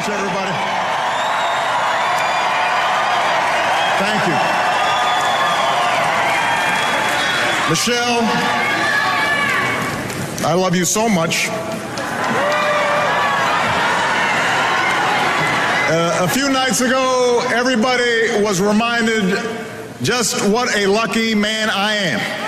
much, everybody. Thank you. Michelle, I love you so much. A few nights ago, everybody was reminded just what a lucky man I am.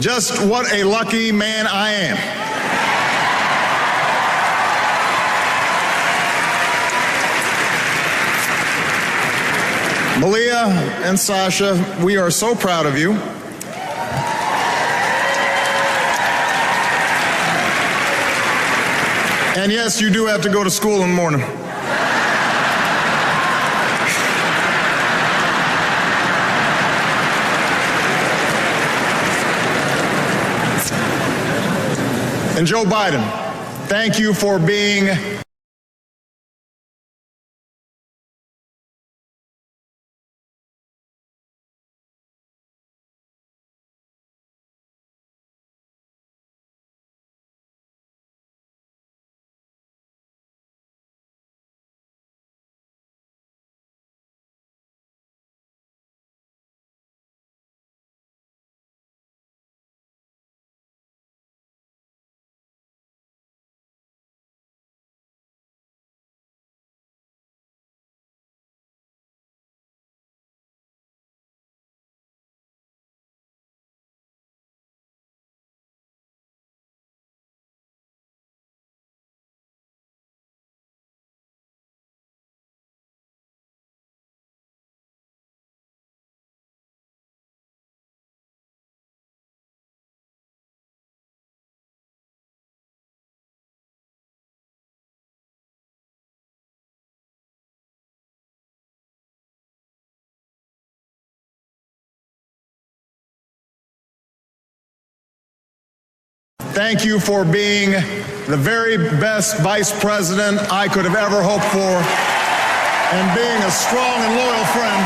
Just what a lucky man I am. Malia and Sasha, we are so proud of you. And yes, you do have to go to school in the morning. And Joe Biden, thank you for being Thank you for being the very best vice president I could have ever hoped for, and being a strong and loyal friend.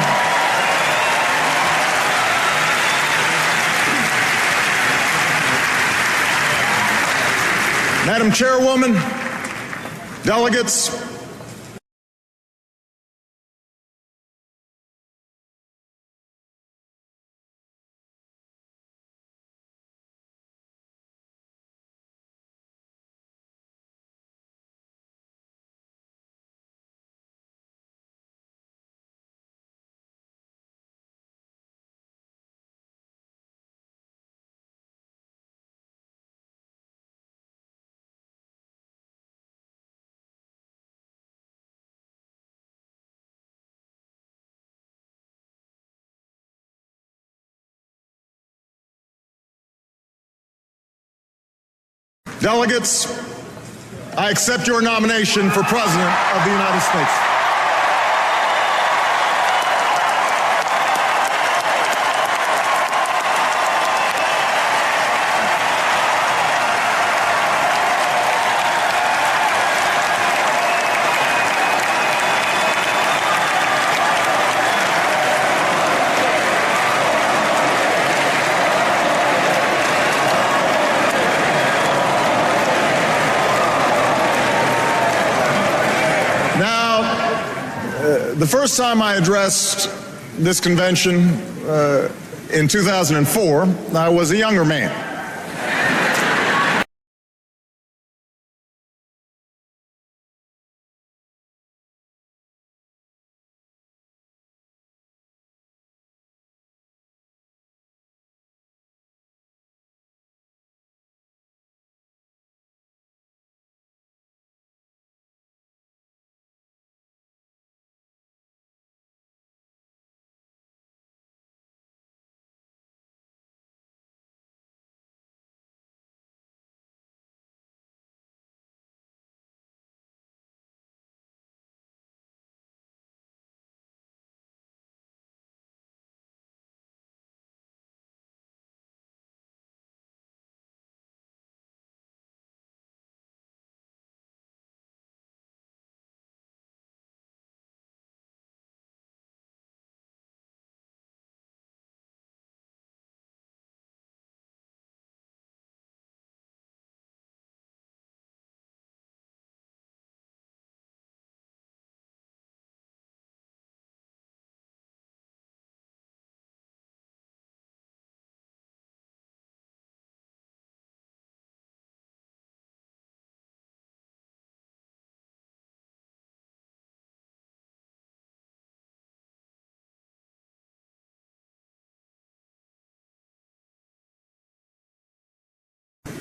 Madam Chairwoman, delegates, delegates, I accept your nomination for President of the United States. The first time I addressed this convention in 2004, I was a younger man.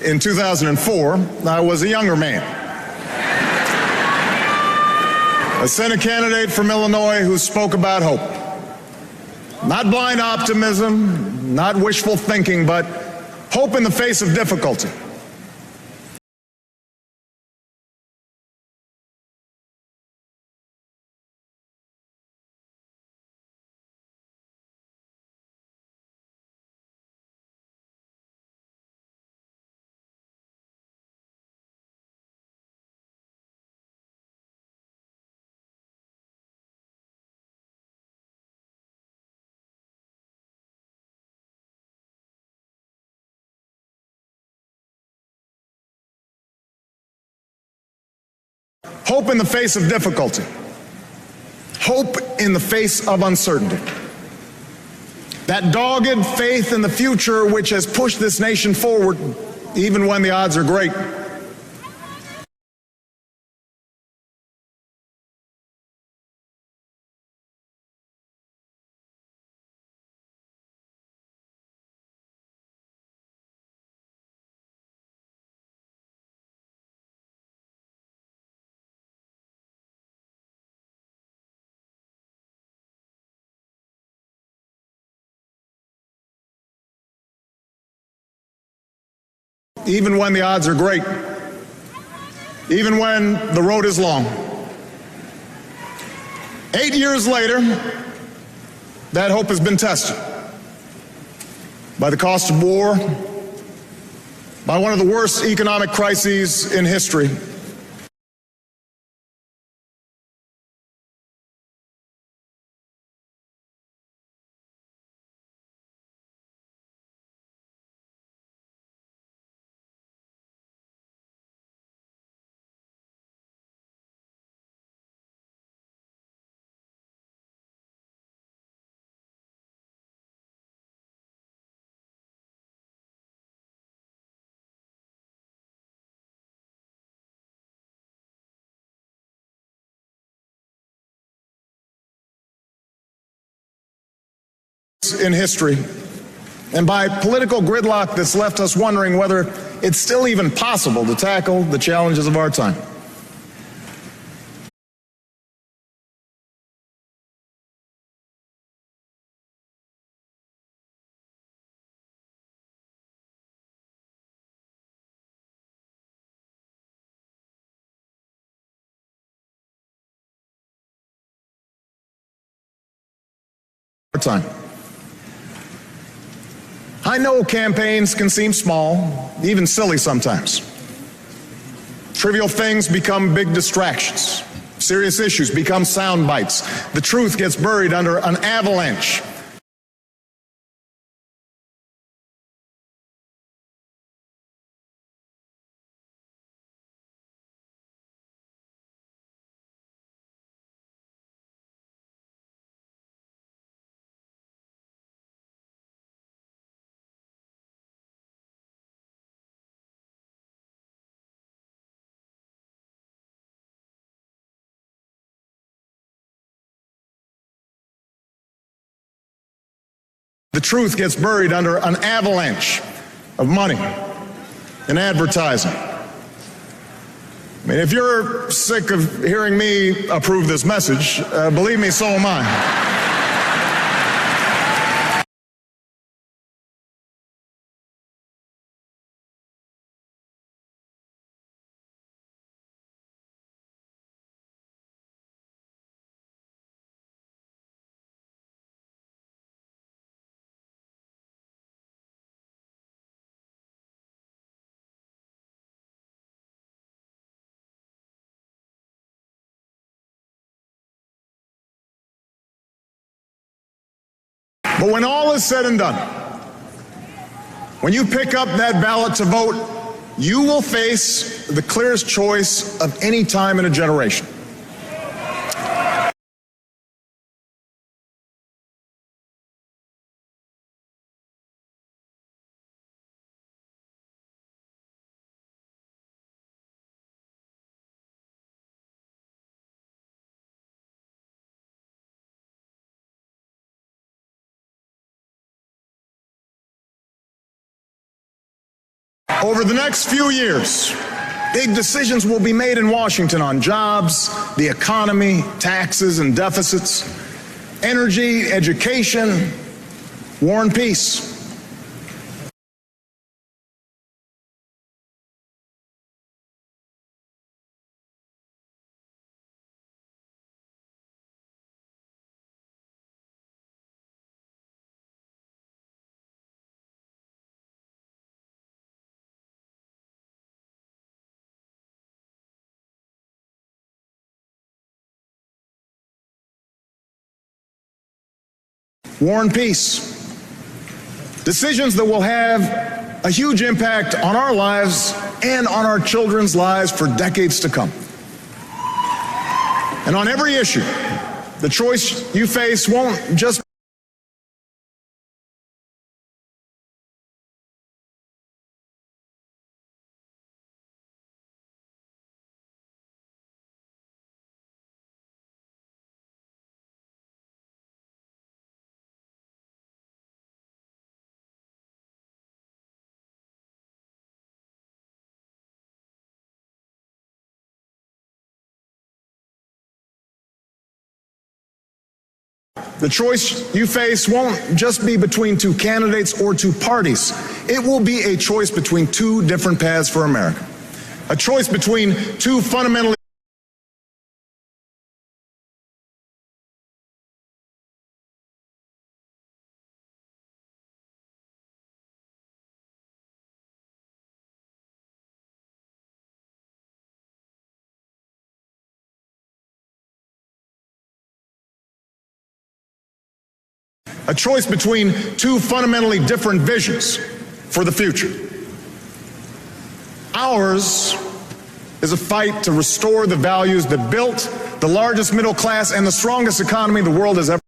in 2004, I was a younger man. A Senate candidate from Illinois who spoke about hope. Not blind optimism, not wishful thinking, but hope in the face of difficulty. Hope in the face of difficulty. Hope in the face of uncertainty. That dogged faith in the future which has pushed this nation forward even when the odds are great. Even when the odds are great, even when the road is long. 8 years later, that hope has been tested by the cost of war, by one of the worst economic crises in history. In history, and by political gridlock that's left us wondering whether it's still even possible to tackle the challenges of our time. I know campaigns can seem small, even silly sometimes. Trivial things become big distractions. Serious issues become sound bites. The truth gets buried under an avalanche. The truth gets buried under an avalanche of money and advertising. I mean, if you're sick of hearing me approve this message, believe me, so am I. But when all is said and done, when you pick up that ballot to vote, you will face the clearest choice of any time in a generation. Over the next few years, big decisions will be made in Washington on jobs, the economy, taxes and deficits, energy, education, war and peace. War and peace. Decisions that will have a huge impact on our lives and on our children's lives for decades to come. And on every issue, the choice you face won't just The choice you face won't just be between two candidates or two parties. It will be a choice between two different paths for America. A choice between two fundamentally different visions for the future. Ours is a fight to restore the values that built the largest middle class and the strongest economy the world has ever.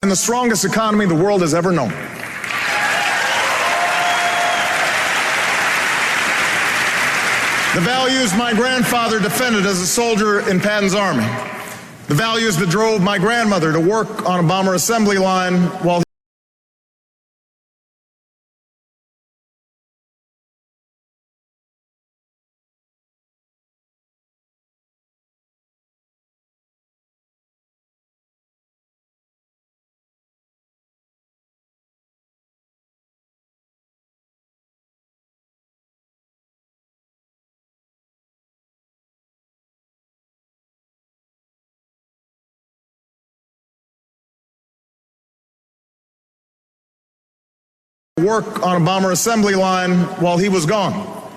And the strongest economy the world has ever known. The values my grandfather defended as a soldier in Patton's army. The values that drove my grandmother to work on a bomber assembly line while work on a bomber assembly line while he was gone.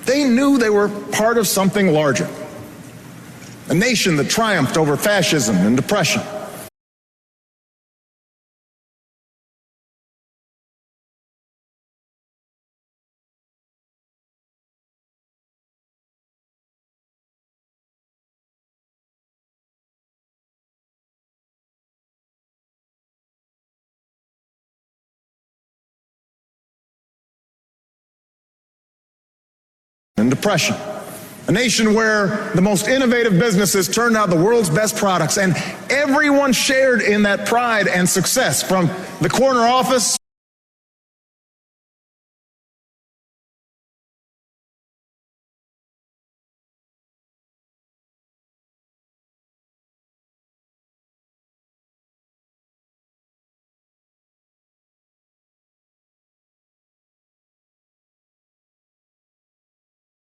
They knew they were part of something larger, a nation that triumphed over fascism and depression. And depression. A nation where the most innovative businesses turned out the world's best products, and everyone shared in that pride and success, from the corner office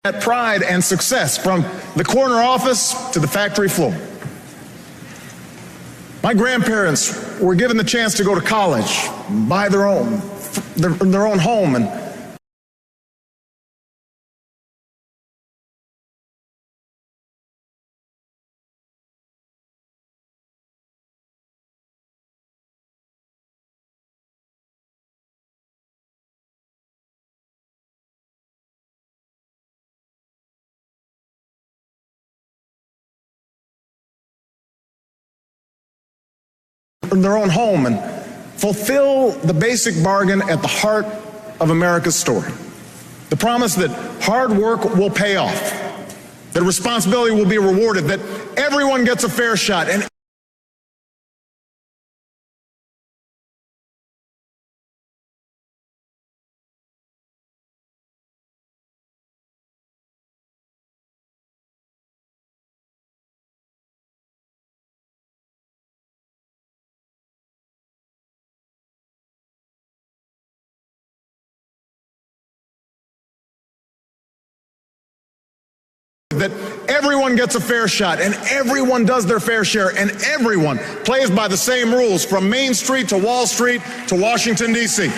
that pride and success, from the corner office to the factory floor. My grandparents were given the chance to go to college, buy their own home, and their own home and fulfill the basic bargain at the heart of America's story. The promise that hard work will pay off, that responsibility will be rewarded, that everyone gets a fair shot, and that everyone gets a fair shot, and everyone does their fair share, and everyone plays by the same rules from Main Street to Wall Street to Washington, D.C.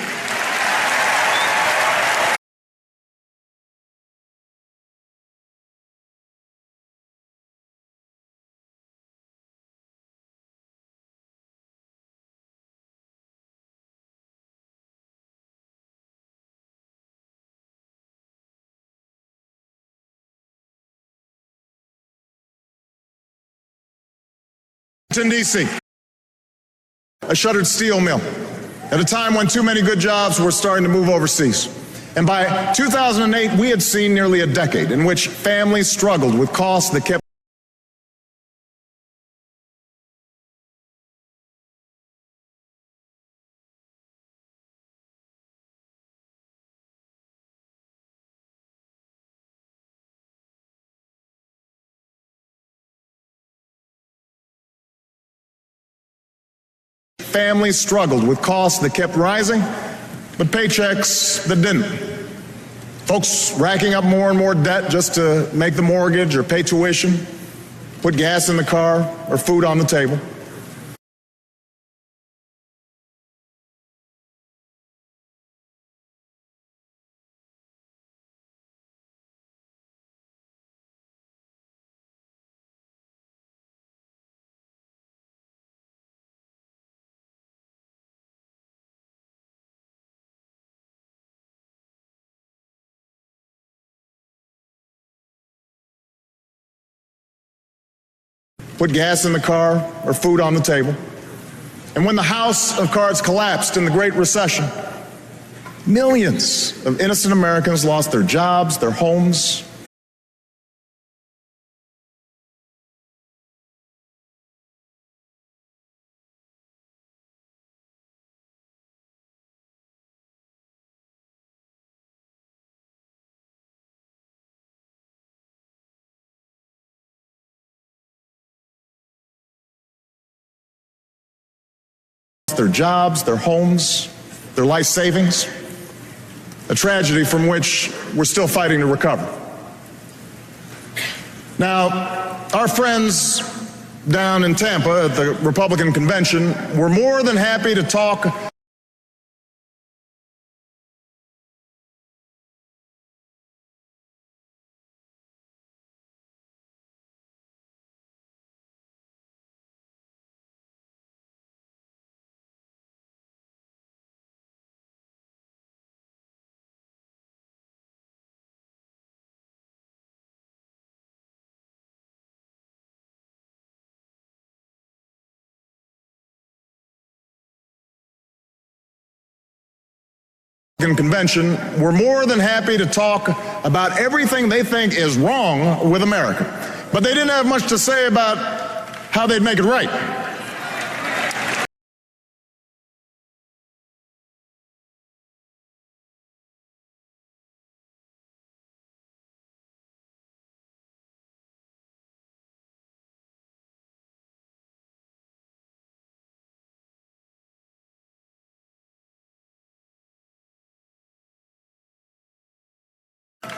D.C. A shuttered steel mill at a time when too many good jobs were starting to move overseas. And by 2008, we had seen nearly a decade in which families struggled with costs that kept rising, but paychecks that didn't. Folks racking up more and more debt just to make the mortgage or pay tuition, put gas in the car or food on the table. Put gas in the car or food on the table. And when the house of cards collapsed in the Great Recession, millions of innocent Americans lost their jobs, their homes. Their jobs, their homes, their life savings, a tragedy from which we're still fighting to recover. Now, our friends down in Tampa at the Republican convention were more than happy to talk convention were more than happy to talk about everything they think is wrong with America. But they didn't have much to say about how they'd make it right.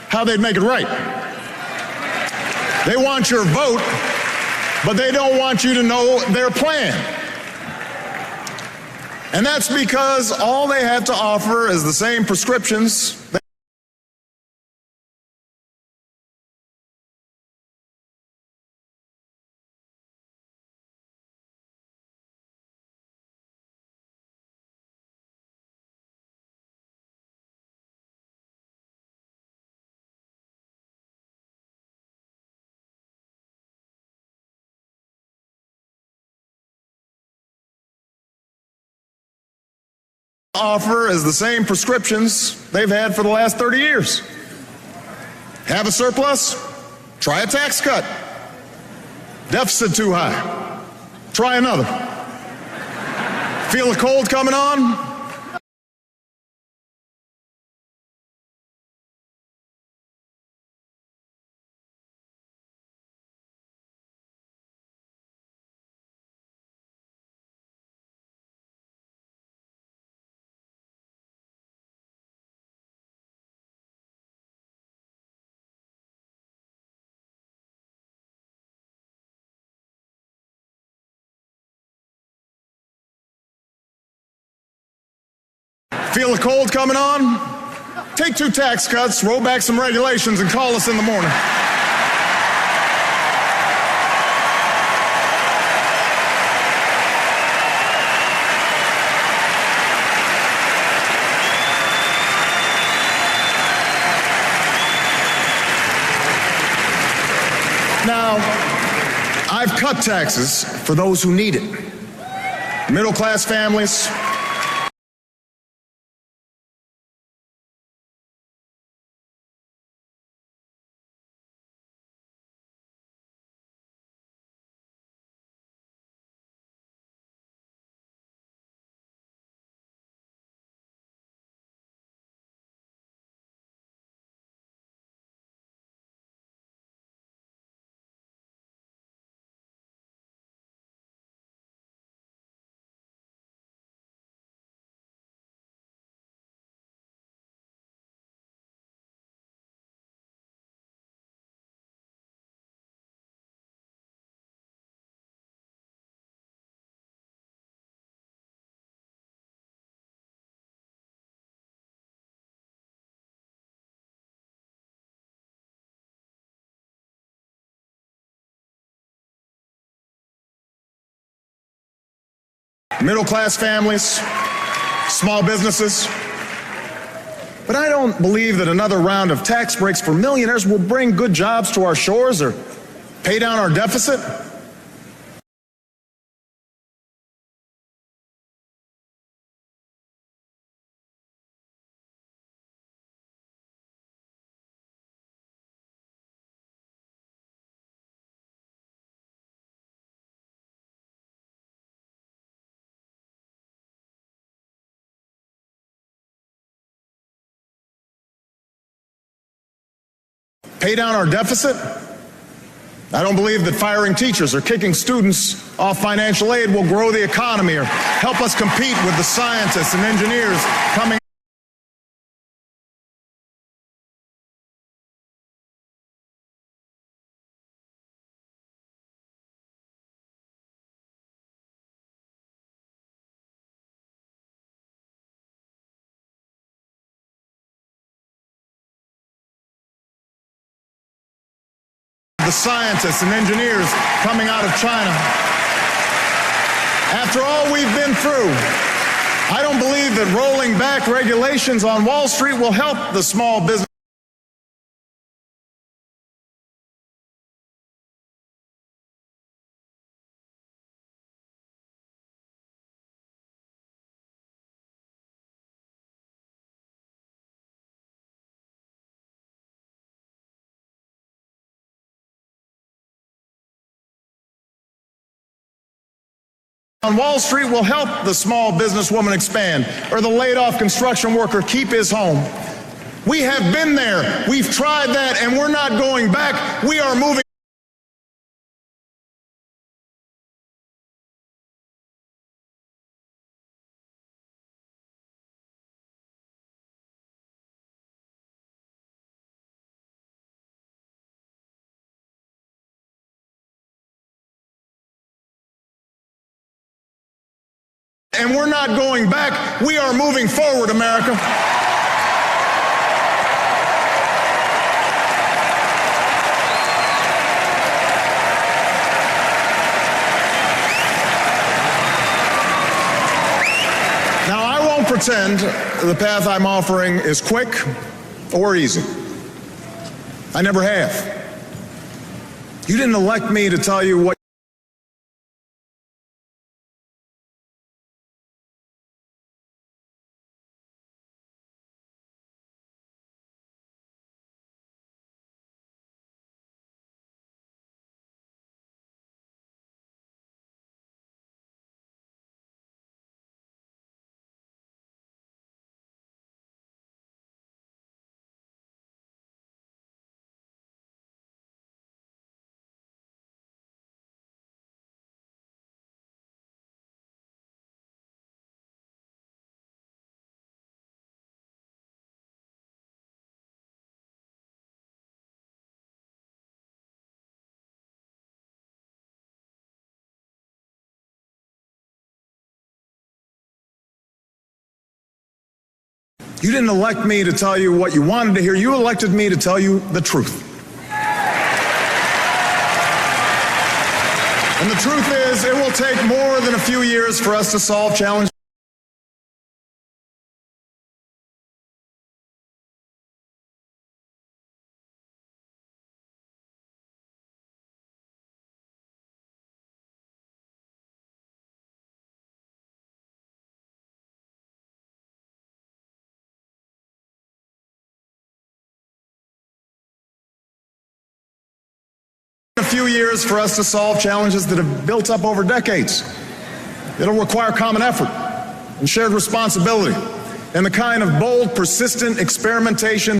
How they'd make it right. They want your vote, but they don't want you to know their plan. And that's because all they have to offer is the same prescriptions offer is the same prescriptions they've had for the last 30 years. Have a surplus? Try a tax cut. Deficit too high? Try another. Feel the cold coming on? Feel the cold coming on? Take 2 tax cuts, roll back some regulations, and call us in the morning. Now, I've cut taxes for those who need it. Middle-class families, middle-class families, small businesses. But I don't believe that another round of tax breaks for millionaires will bring good jobs to our shores or pay down our deficit. Pay down our deficit? I don't believe that firing teachers or kicking students off financial aid will grow the economy or help us compete with the scientists and engineers coming. The scientists and engineers coming out of China. After all we've been through, I don't believe that rolling back regulations on Wall Street will help the small business. On Wall Street will help the small businesswoman expand or the laid-off construction worker keep his home. We have been there. We've tried that, and we're not going back. We are moving. And we're not going back. We are moving forward, America. Now, I won't pretend the path I'm offering is quick or easy. I never have. You didn't elect me to tell you what You didn't elect me to tell you what you wanted to hear. You elected me to tell you the truth. And the truth is, it will take more than a few years for us to solve challenges. A few years for us to solve challenges that have built up over decades. It'll require common effort and shared responsibility and the kind of bold, persistent experimentation.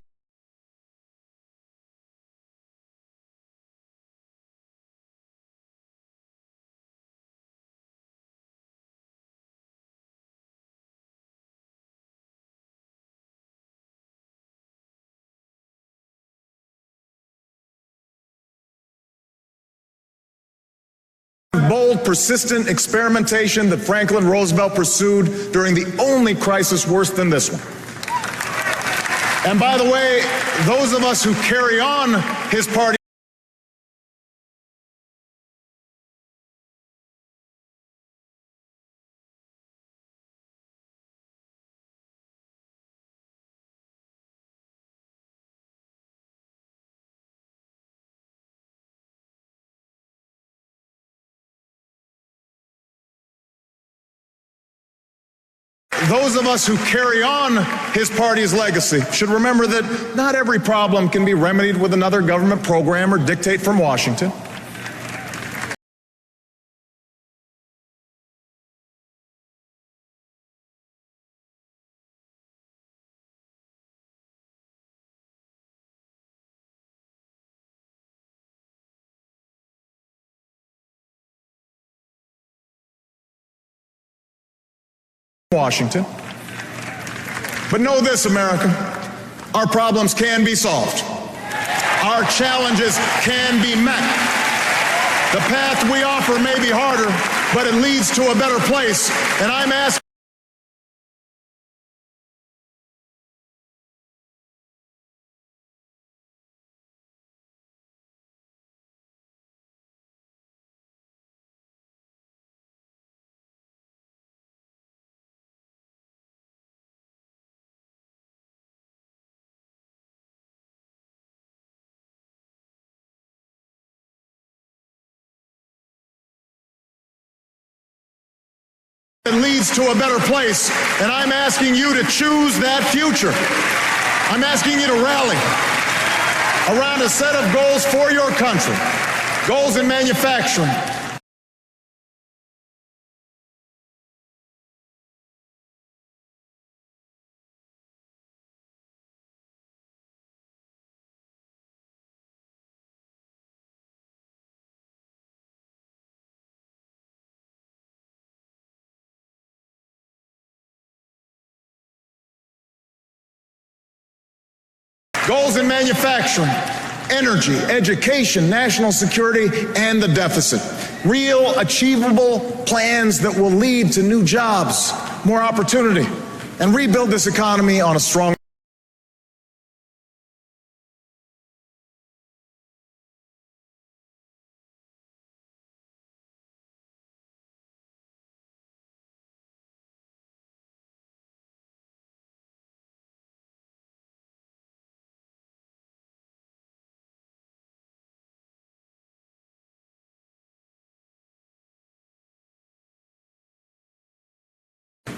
Bold, persistent experimentation that Franklin Roosevelt pursued during the only crisis worse than this one. And by the way, those of us who carry on his party party's legacy should remember that not every problem can be remedied with another government program or dictate from Washington. Washington. But know this, America, our problems can be solved. Our challenges can be met. The path we offer may be harder, but it leads to a better place, and I'm asking it leads to a better place, and I'm asking you to choose that future. I'm asking you to rally around a set of goals for your country, goals in manufacturing, energy, education, national security, and the deficit. Real, achievable plans that will lead to new jobs, more opportunity, and rebuild this economy on a strong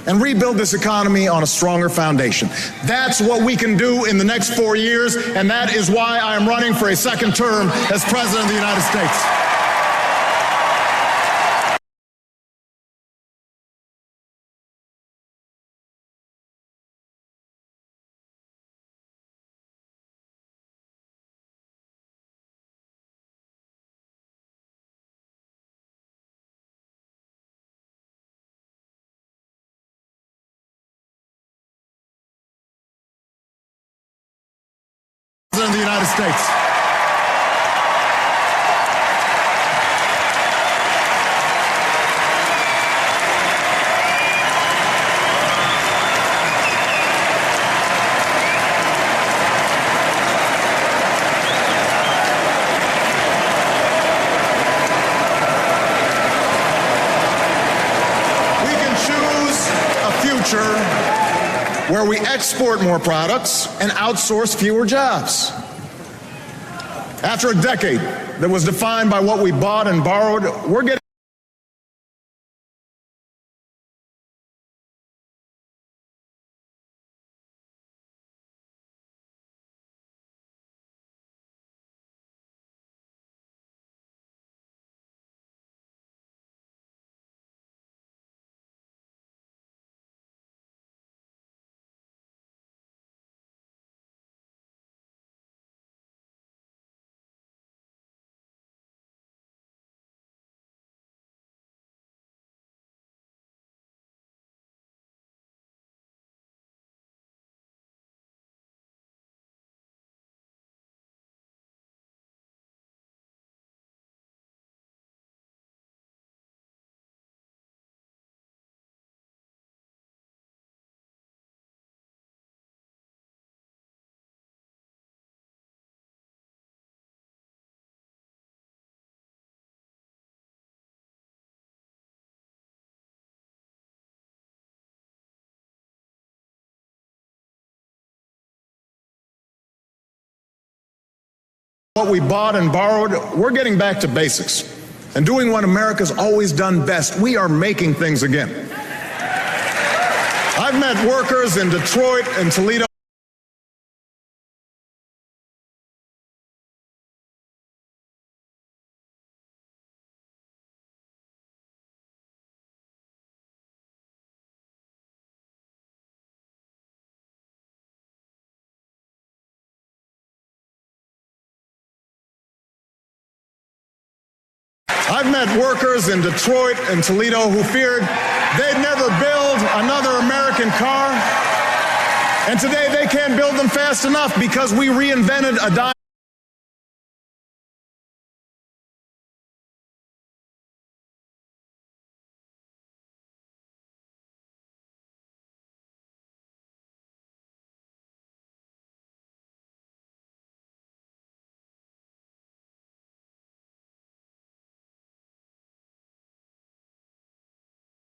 and rebuild this economy on a stronger foundation. That's what we can do in the next 4 years, and that is why I am running for a second term as President of the United States. President of the United States. where we export more products and outsource fewer jobs. After a decade that was defined by what we bought and borrowed, we're getting what we bought and borrowed, we're getting back to basics and doing what America's always done best. We are making things again. I've met workers in Detroit and Toledo. I've met workers in Detroit and Toledo who feared they'd never build another American car. And today they can't build them fast enough because we reinvented a dime.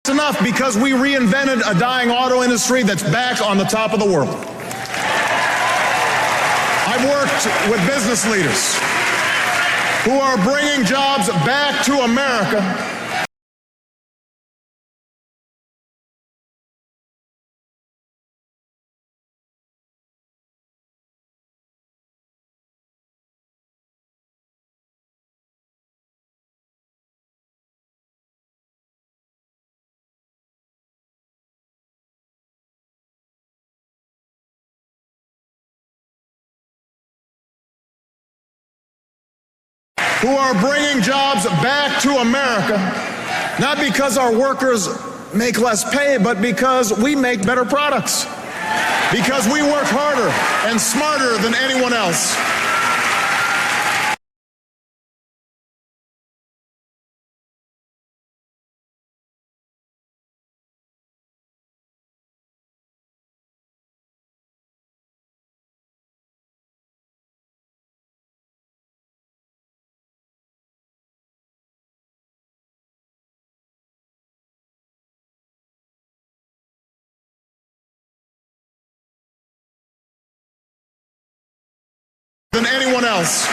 Enough because we reinvented a dying auto industry that's back on the top of the world. I've worked with business leaders who are bringing jobs back to America. Who are bringing jobs back to America, not because our workers make less pay, but because we make better products, because we work harder and smarter than anyone else. Than anyone else.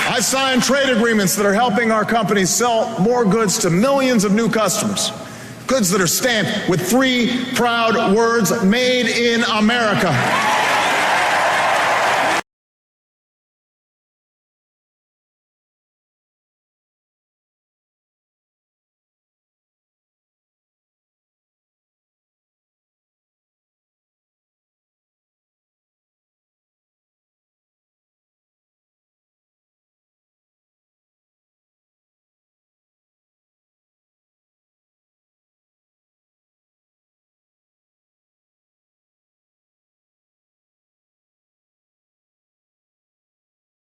I've signed trade agreements that are helping our companies sell more goods to millions of new customers. Goods that are stamped with three proud words: made in America.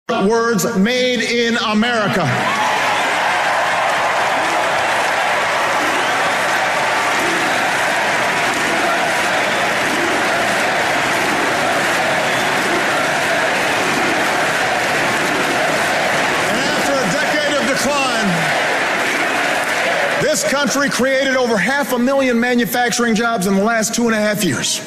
Words: made in America. And after a decade of decline, this country country created over 500,000 manufacturing jobs in the last 2.5 years.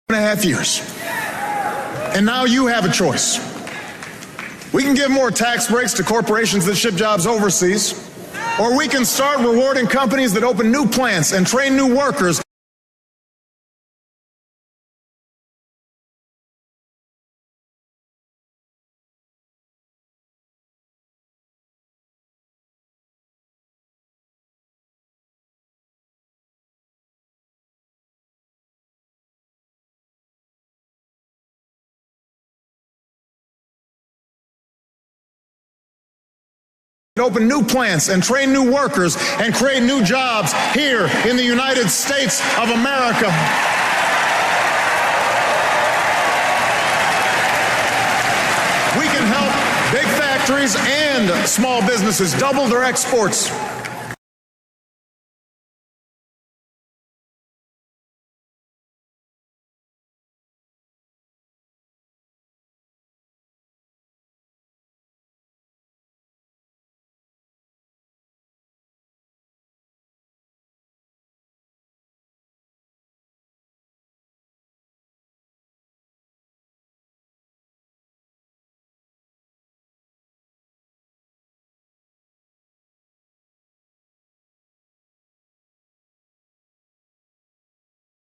And a half years. And now you have a choice. We can give more tax breaks to corporations that ship jobs overseas, or we can start rewarding companies that open new plants and train new workers. Open new plants and train new workers and create new jobs here in the United States of America. We can help big factories and small businesses double their exports.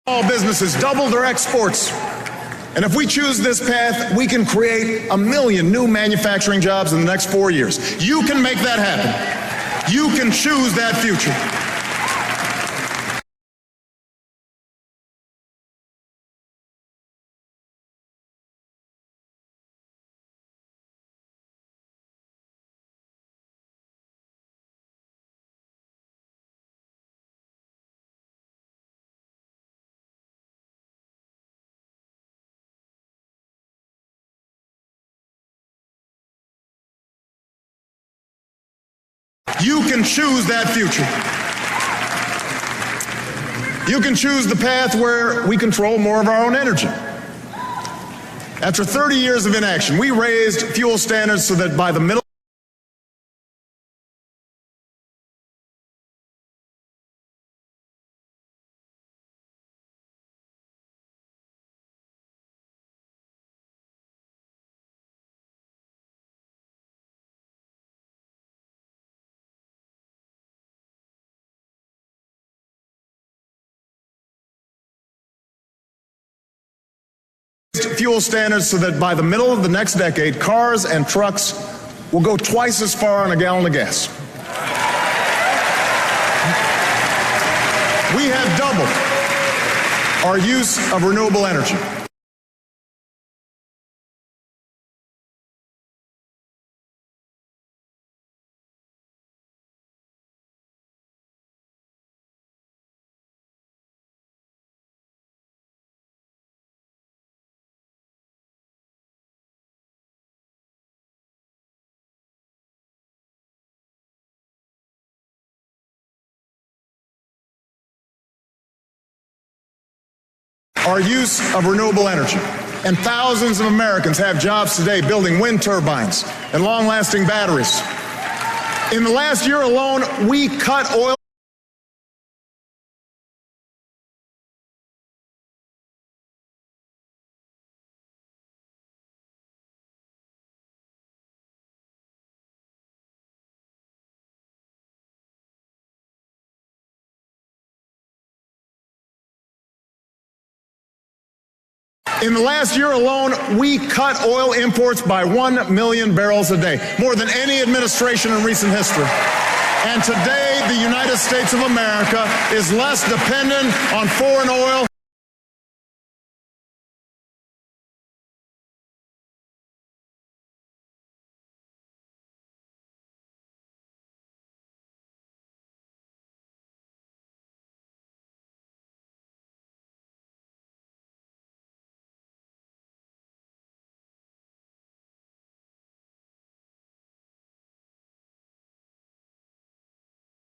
Small businesses double their exports. And if we choose this path, we can create 1 million new manufacturing jobs in the next 4 years. You can make that happen. You can choose that future. You can choose that future. You can choose the path where we control more of our own energy. After 30 years of inaction, we raised fuel standards so that by the middle fuel standards so that by the middle of the next decade, cars and trucks will go twice as far on a gallon of gas. We have doubled our use of renewable energy. Our use of renewable energy. And thousands of Americans have jobs today building wind turbines and long-lasting batteries. In the last year alone, we cut oil. In the last year alone, we cut oil imports by 1 million barrels a day, more than any administration in recent history. And today, the United States of America is less dependent on foreign oil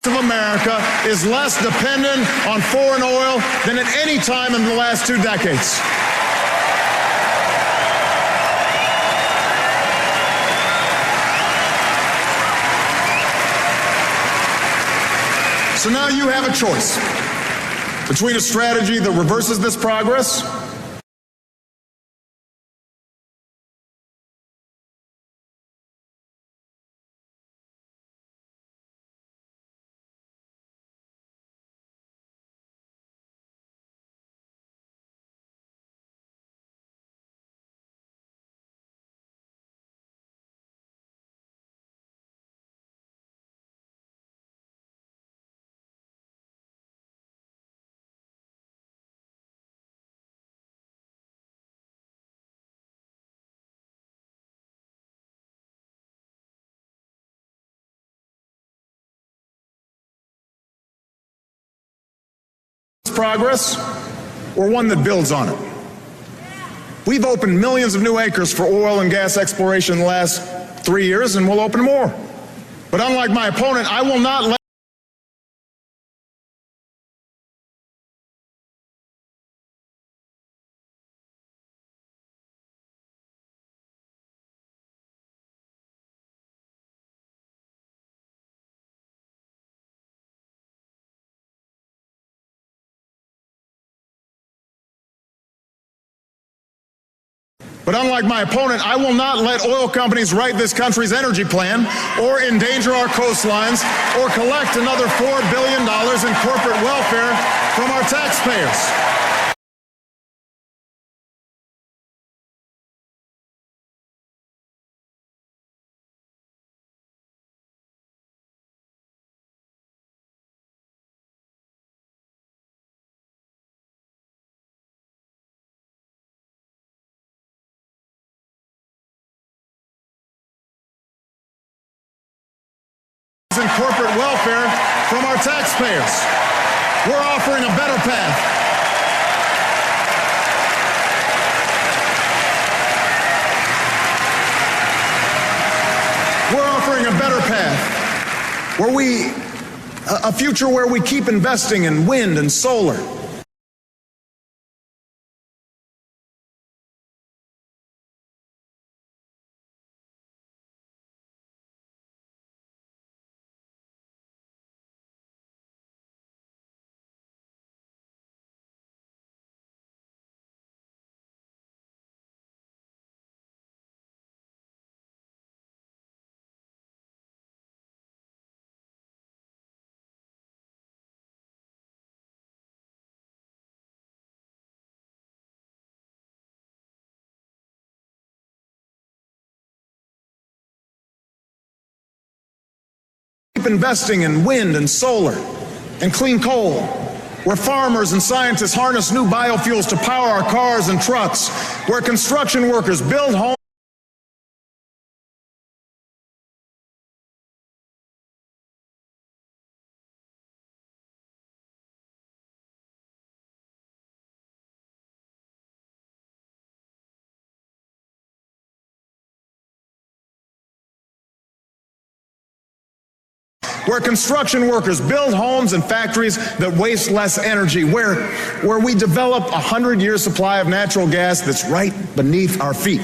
of America is less dependent on foreign oil than at any time in the last 2 decades. So now you have a choice between a strategy that reverses this progress progress or one that builds on it. We've opened millions of new acres for oil and gas exploration in the last 3 years, and we'll open more. But unlike my opponent, I will not let oil companies write this country's energy plan or endanger our coastlines or collect another $4 billion in corporate welfare from our taxpayers. In corporate welfare from our taxpayers. We're offering a better path. We're offering a better path a future where we keep investing in wind and solar. Investing in wind and solar and clean coal, where farmers and scientists harness new biofuels to power our cars and trucks, where construction workers build homes. Where construction workers build homes and factories that waste less energy, where we develop a 100-year supply of natural gas that's right beneath our feet.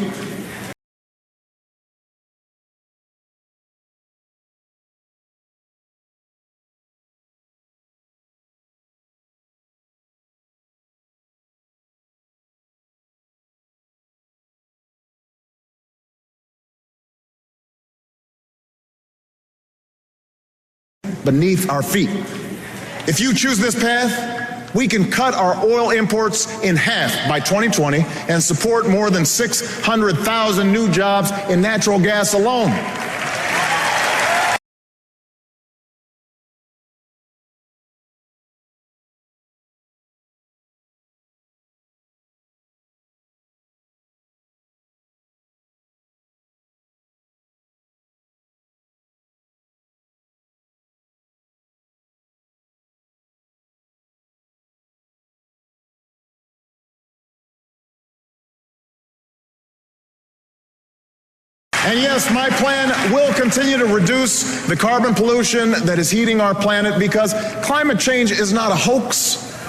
Beneath our feet. If you choose this path, We can cut our oil imports in half by 2020 and support more than 600,000 new jobs in natural gas alone. And yes, my plan will continue to reduce the carbon pollution that is heating our planet, because climate change is not a hoax.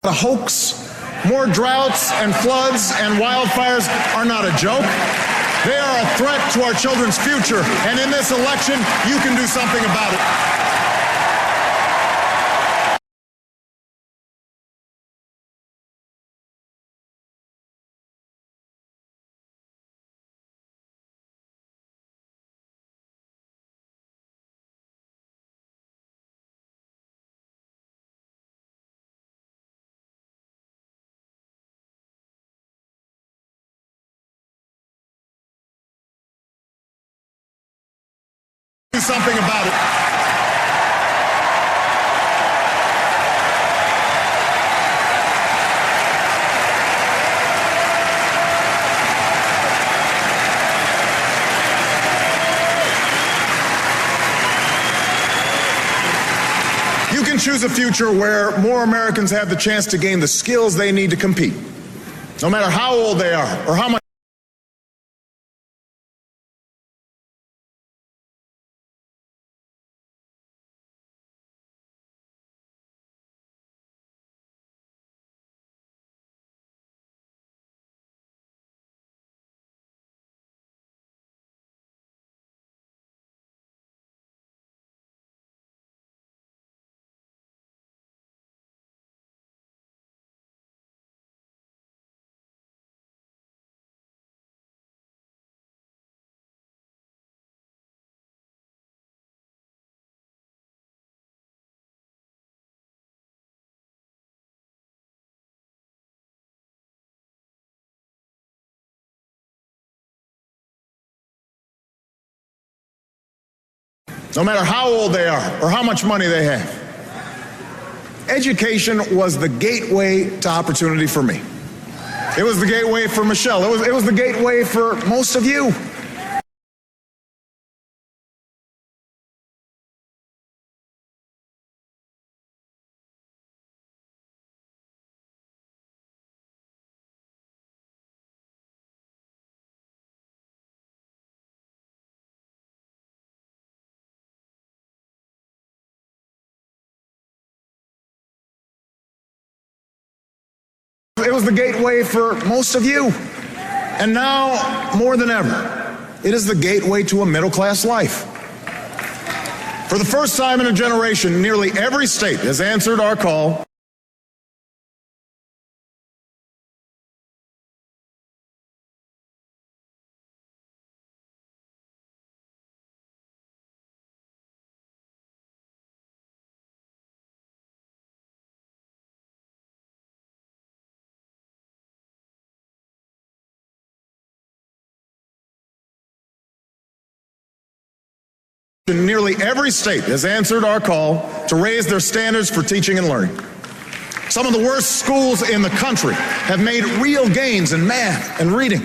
A hoax. More droughts and floods and wildfires are not a joke. They are a threat to our children's future, and in this election, you can do something about it. Do something about it. You can choose a future where more Americans have the chance to gain the skills they need to compete, no matter how old they are or how much. No matter how old they are or how much money they have. Education was the gateway to opportunity for me. It was the gateway for Michelle. It was the gateway for most of you. It was the gateway for most of you. And now, more than ever, it is the gateway to a middle-class life. For the first time in a generation, nearly every state has answered our call. Nearly every state has answered our call to raise their standards for teaching and learning. Some of the worst schools in the country have made real gains in math and reading.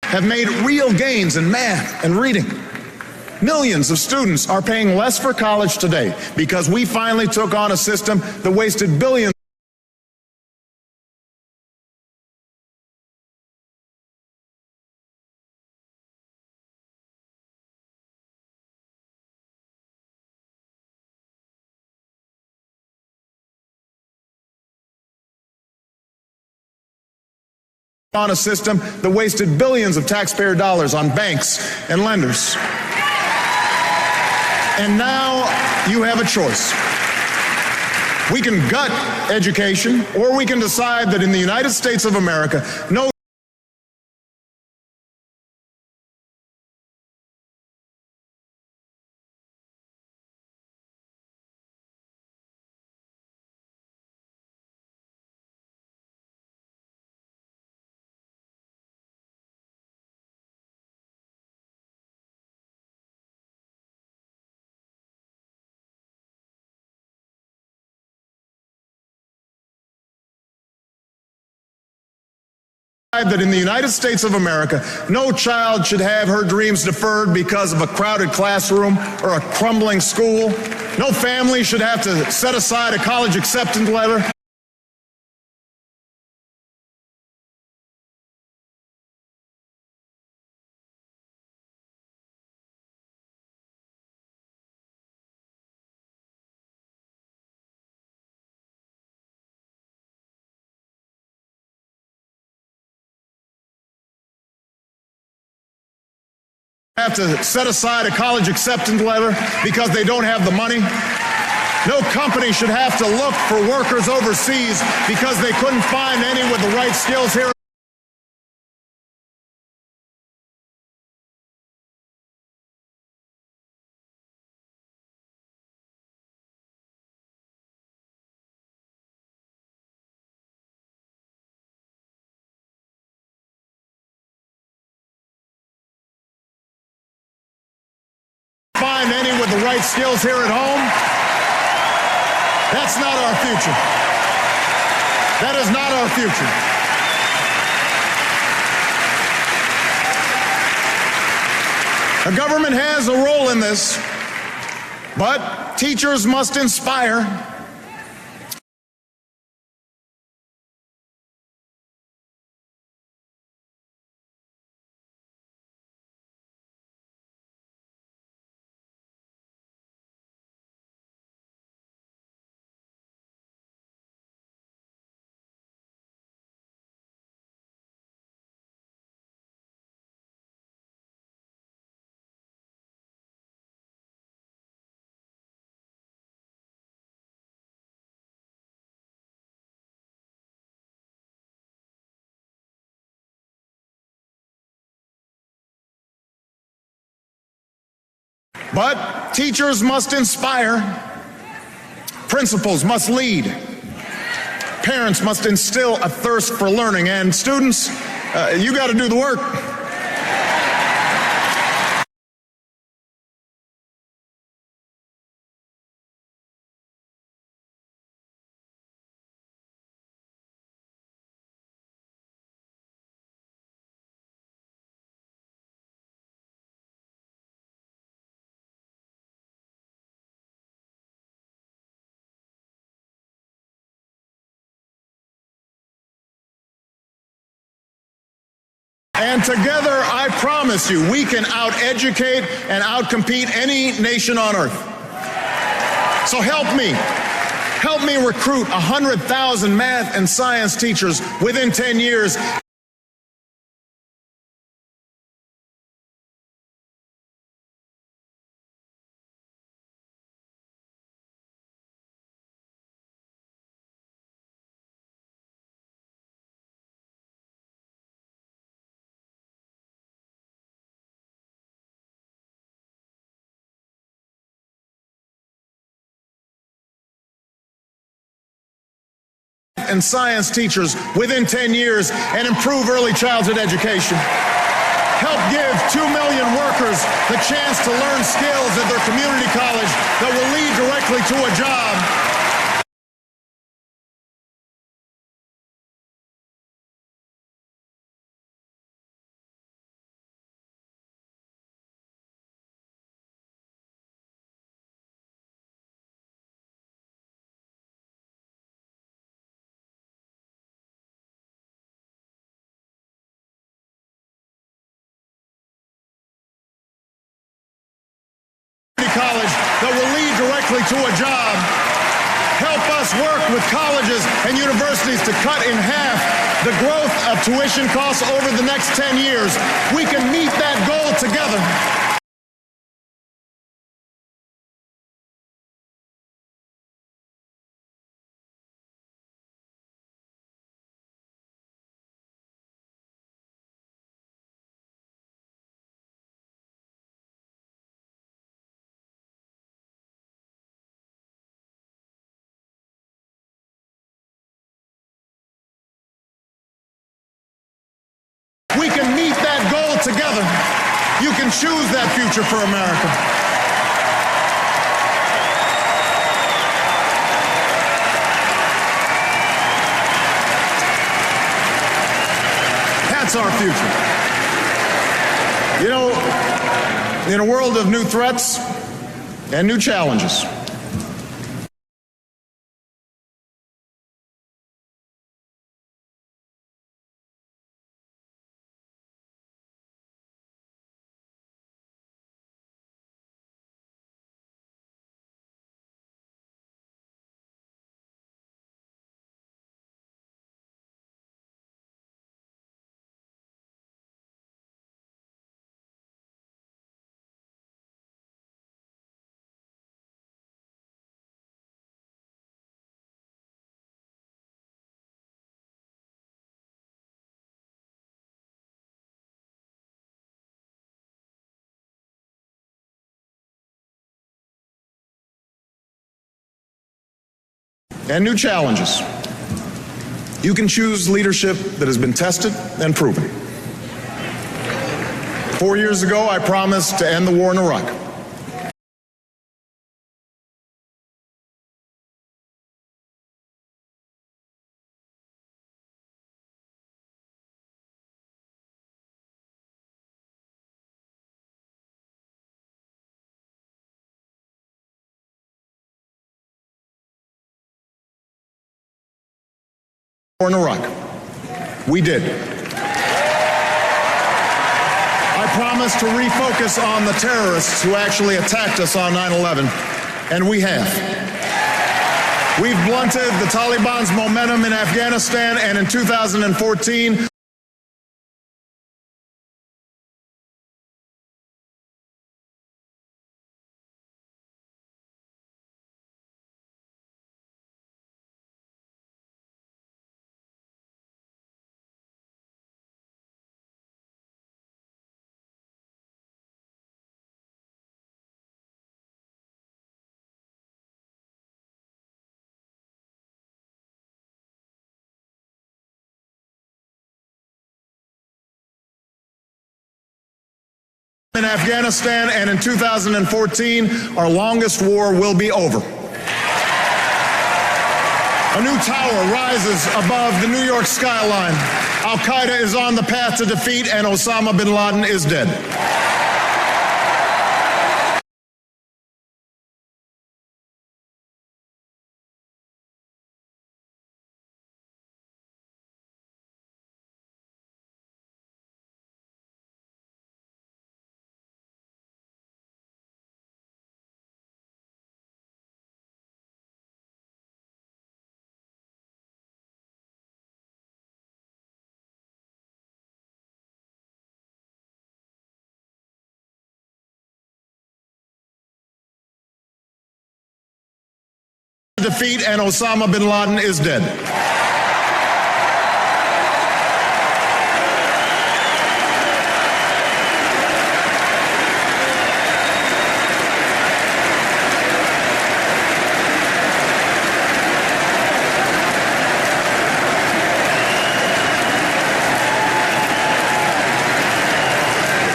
Have made real gains in math and reading. Millions of students are paying less for college today because we finally took on a system that wasted billions. on a system that wasted billions of taxpayer dollars on banks and lenders. And now you have a choice. We can gut education, or we can decide that in the United States of America, no that in the United States of America, no child should have her dreams deferred because of a crowded classroom or a crumbling school. No family should have to set aside a college acceptance letter. Have to set aside a college acceptance letter because they don't have the money. No company should have to look for workers overseas because they couldn't find any with the right skills here. Find any with the right skills here at home. That's not our future. That is not our future. The government has a role in this, but teachers must inspire. But teachers must inspire, principals must lead, parents must instill a thirst for learning, and students, you got to do the work. And together, I promise you, we can out-educate and out-compete any nation on earth. So help me. Help me recruit 100,000 math and science teachers within 10 years. And science teachers within 10 years and improve early childhood education. Help give 2 million workers the chance to learn skills at their community college that will lead directly to a job. College that will lead directly to a job. Help us work with colleges and universities to cut in half the growth of tuition costs over the next 10 years. We can meet that goal together. We can meet that goal together. You can choose that future for America. That's our future. You know, in a world of new threats and new challenges, and new challenges, you can choose leadership that has been tested and proven. 4 years ago, I promised to end the war in Iraq. In Iraq. We did. I promised to refocus on the terrorists who actually attacked us on 9/11, and we have. We've blunted the Taliban's momentum in Afghanistan, and in 2014, in 2014, our longest war will be over. A new tower rises above the New York skyline. Al-Qaeda is on the path to defeat, and Osama bin Laden is dead. Defeat, and Osama bin Laden is dead.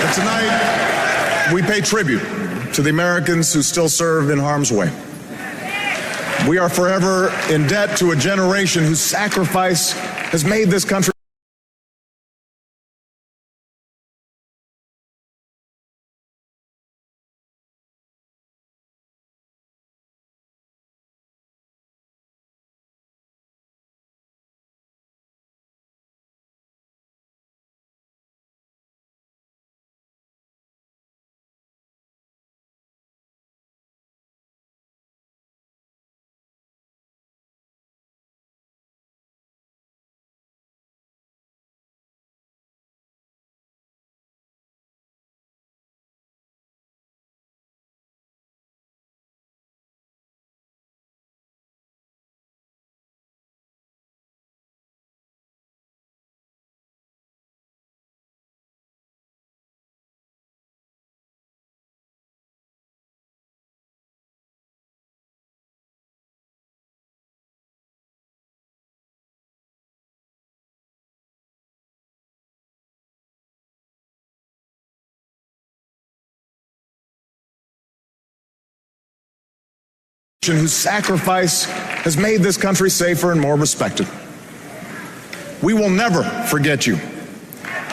And tonight, we pay tribute to the Americans who still serve in harm's way. We are forever in debt to a generation whose sacrifice has made this country whose sacrifice has made this country safer and more respected. We will never forget you.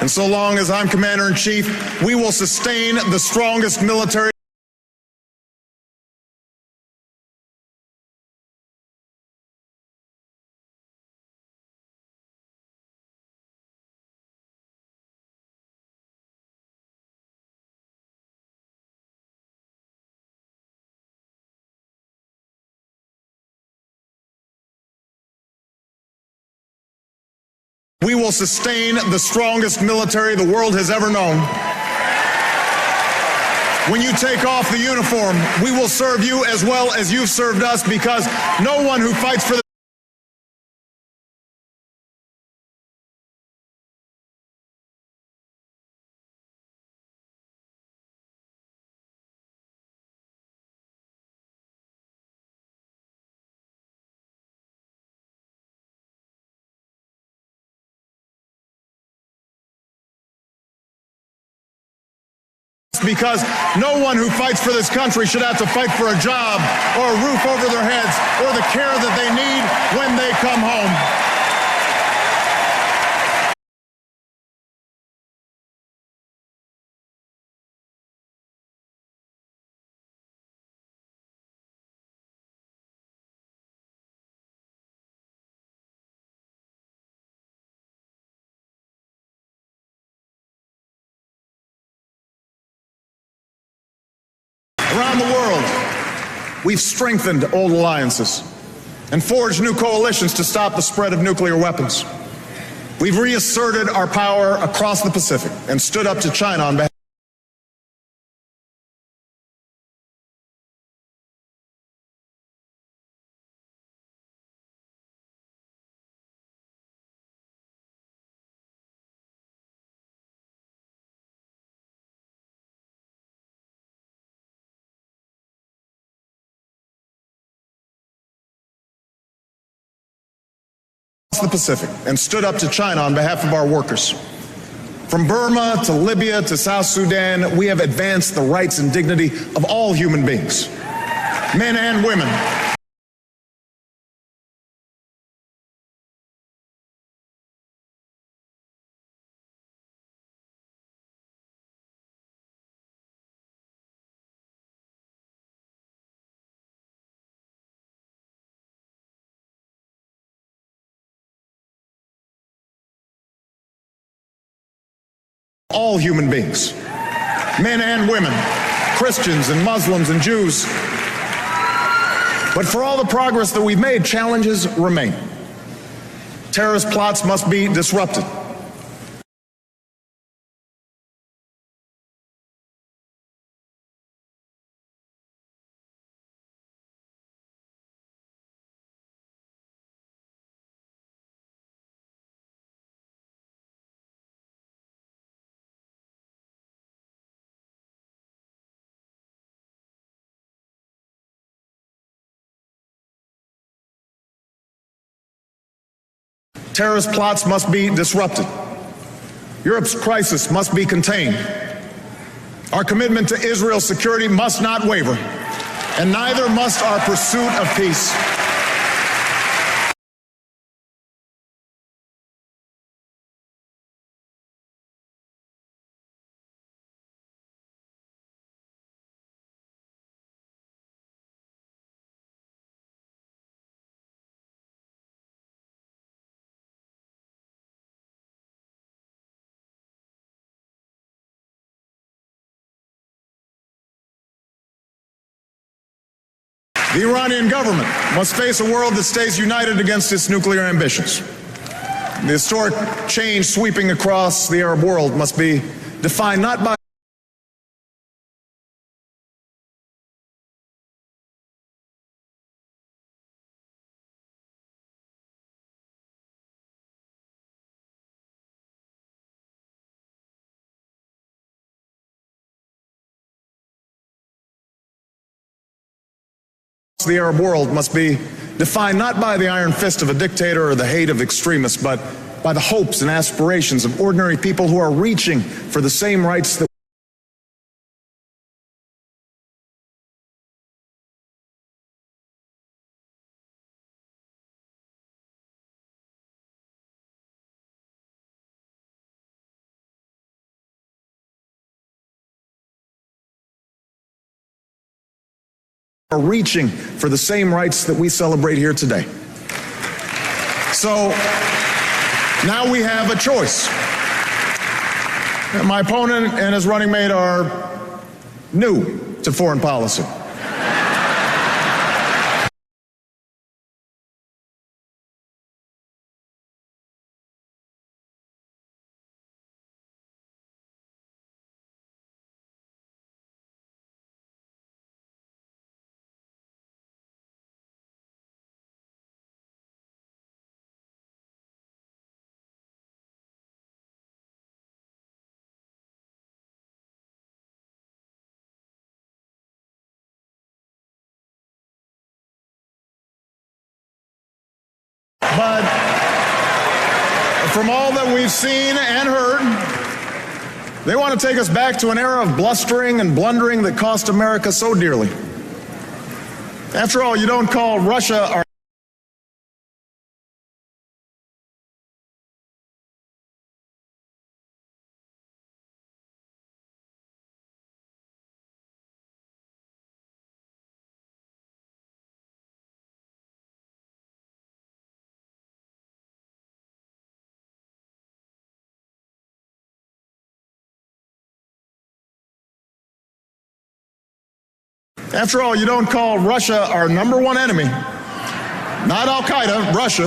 And so long as I'm Commander-in-Chief, we will sustain the strongest military. We will sustain the strongest military the world has ever known. When you take off the uniform, we will serve you as well as you've served us, because no one who fights for the because no one who fights for this country should have to fight for a job or a roof over their heads or the care that they need when they come home. Around the world, we've strengthened old alliances and forged new coalitions to stop the spread of nuclear weapons. We've reasserted our power across the Pacific and stood up to China on behalf. The Pacific and stood up to China on behalf of our workers. From Burma to Libya to South Sudan, we have advanced the rights and dignity of all human beings, men and women. All human beings, men and women, Christians and Muslims and Jews. But for all the progress that we've made, challenges remain. Terrorist plots must be disrupted. Terrorist plots must be disrupted. Europe's crisis must be contained. Our commitment to Israel's security must not waver, and neither must our pursuit of peace. The Iranian government must face a world that stays united against its nuclear ambitions. The historic change sweeping across the Arab world must be defined not by the Arab world must be defined not by the iron fist of a dictator or the hate of extremists, but by the hopes and aspirations of ordinary people who are reaching for the same rights that are reaching for the same rights that we celebrate here today. So now we have a choice. My opponent and his running mate are new to foreign policy. But from all that we've seen and heard, they want to take us back to an era of blustering and blundering that cost America so dearly. After all, you don't call Russia our After all, you don't call Russia our number one enemy, not Al-Qaeda, Russia,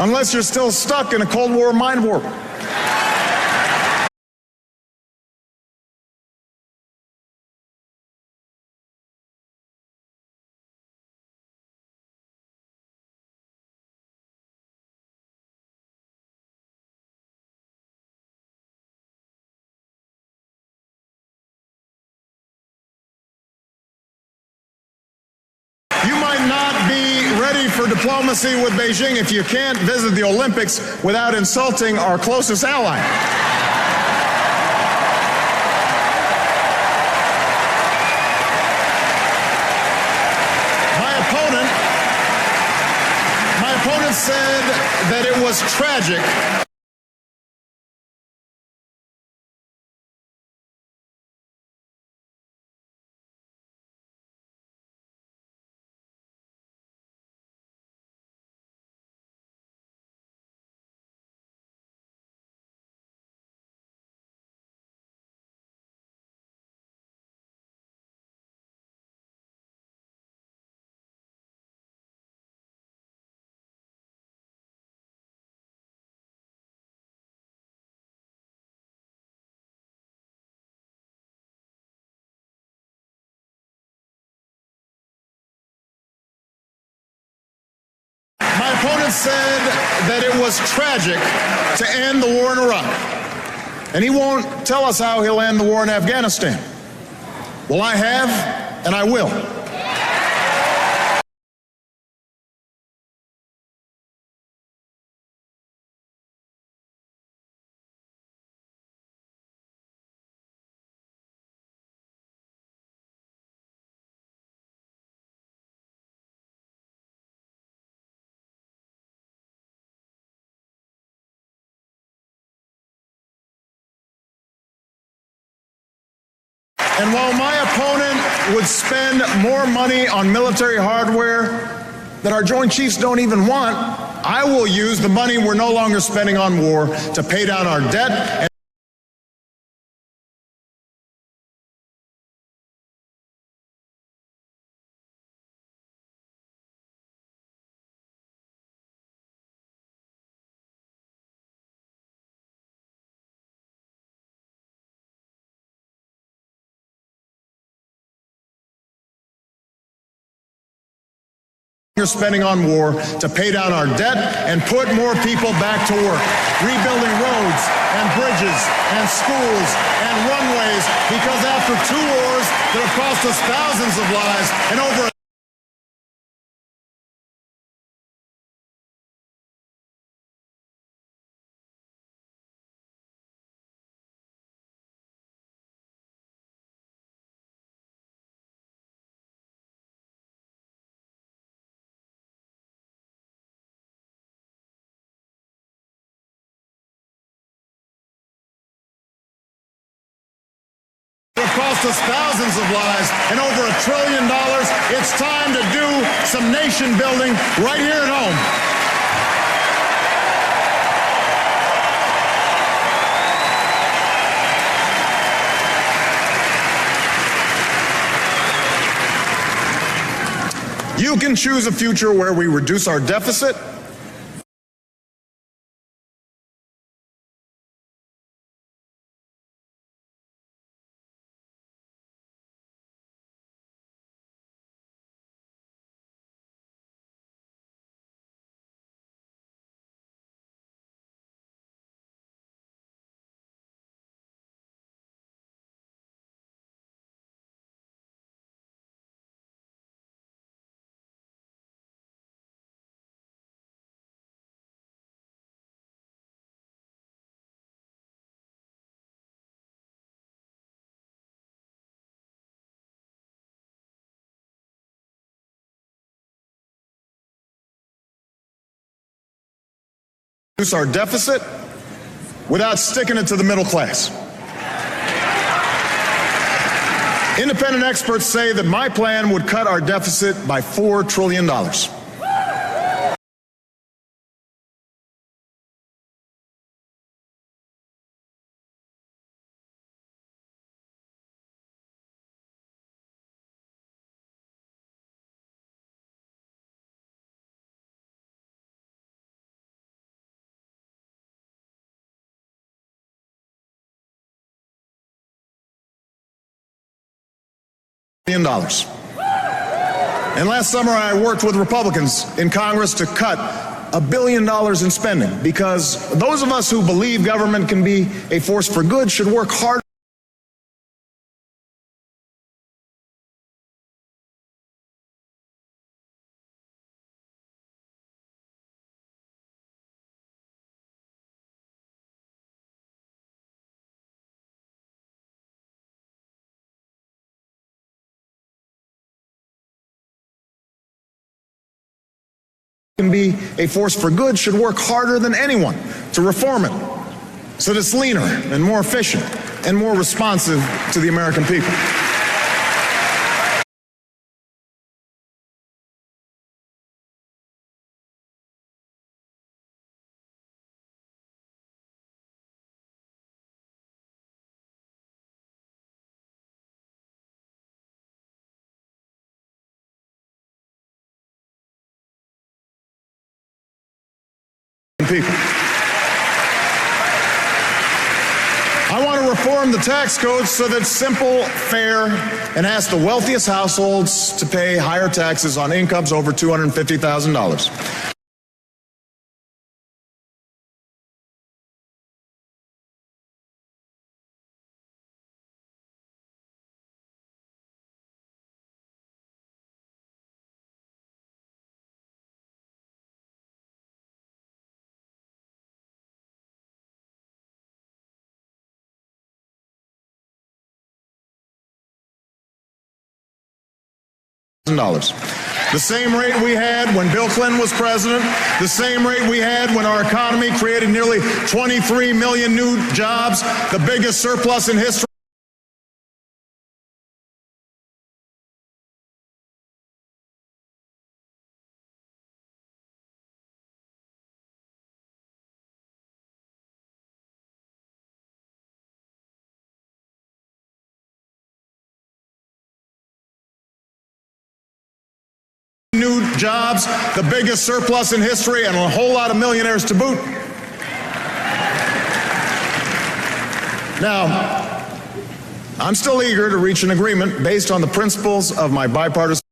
unless you're still stuck in a Cold War mind warp. You might not be ready for diplomacy with Beijing if you can't visit the Olympics without insulting our closest ally. My opponent said that it was tragic . My opponent said that it was tragic to end the war in Iraq, and he won't tell us how he'll end the war in Afghanistan. Well, I have, and I will. And while my opponent would spend more money on military hardware that our Joint Chiefs don't even want, I will use the money we're no longer spending on war to pay down our debt. You're spending on war to pay down our debt and put more people back to work, rebuilding roads and bridges and schools and runways, because after 2 wars that have cost us thousands of lives and over cost us thousands of lives and over $1 trillion. It's time to do some nation building right here at home. You can choose a future where we reduce our deficit, reduce our deficit without sticking it to the middle class. Independent experts say that my plan would cut our deficit by $4 trillion. And last summer I worked with Republicans in Congress to cut $1 billion in spending, because those of us who believe government can be a force for good should work hard can be a force for good should work harder than anyone to reform it so that it's leaner and more efficient and more responsive to the American people. People. I want to reform the tax code so that it's simple, fair, and asks the wealthiest households to pay higher taxes on incomes over $250,000. The same rate we had when Bill Clinton was president, the same rate we had when our economy created nearly 23 million new jobs, the biggest surplus in history. New jobs, the biggest surplus in history, and a whole lot of millionaires to boot. Now, I'm still eager to reach an agreement based on the principles of my bipartisan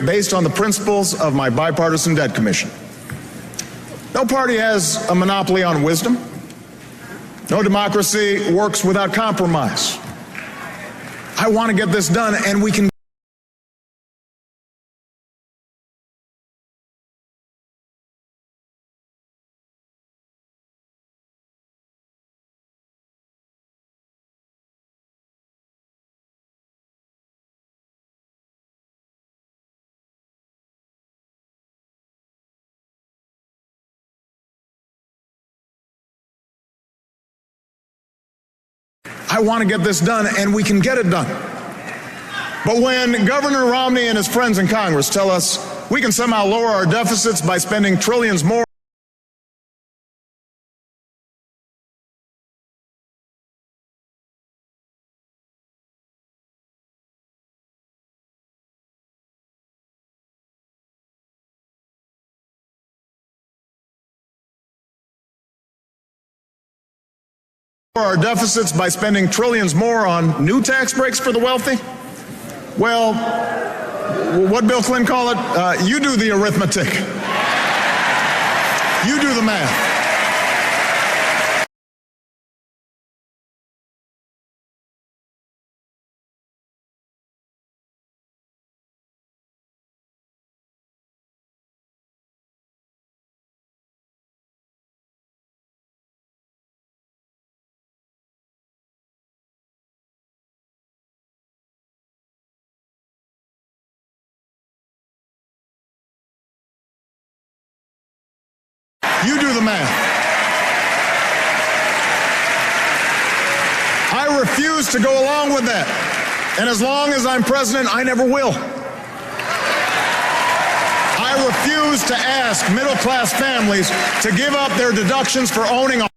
based on the principles of my bipartisan debt commission. No party has a monopoly on wisdom. No democracy works without compromise. I want to get this done, and we can I want to get this done, and we can get it done. But when Governor Romney and his friends in Congress tell us we can somehow lower our deficits by spending trillions more our deficits by spending trillions more on new tax breaks for the wealthy? Well, what Bill Clinton call it? You do the arithmetic. You do the math. You do the math. I refuse to go along with that. And as long as I'm president, I never will. I refuse to ask middle-class families to give up their deductions for owning a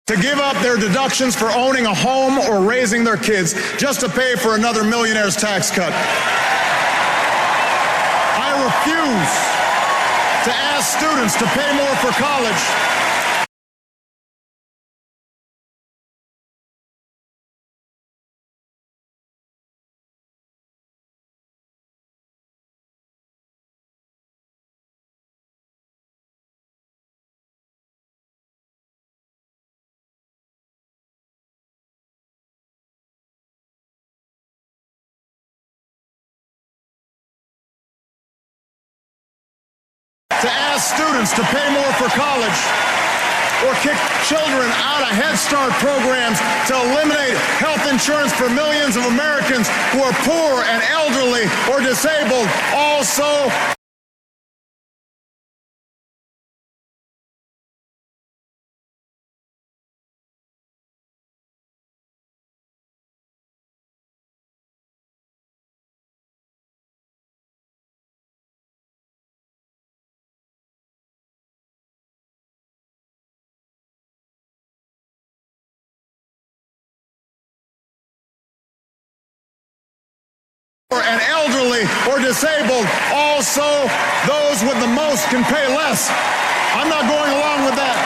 to give up their deductions for owning a home or raising their kids just to pay for another millionaire's tax cut. I refuse to ask students to pay more for college. To ask students to pay more for college or kick children out of Head Start programs to eliminate health insurance for millions of Americans who are poor and elderly or disabled. Also, and elderly or disabled. Also, those with the most can pay less. I'm not going along with that.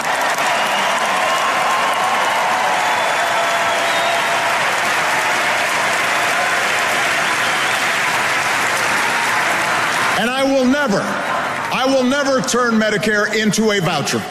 And I will never turn Medicare into a voucher.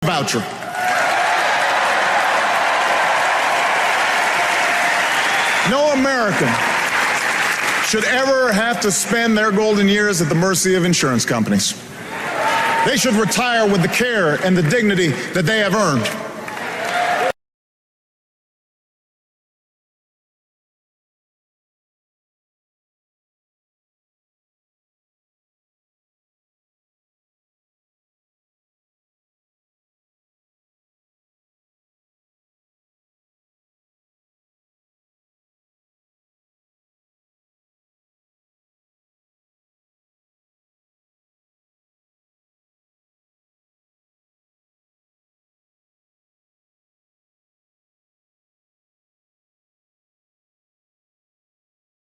Voucher. No American should ever have to spend their golden years at the mercy of insurance companies. They should retire with the care and the dignity that they have earned.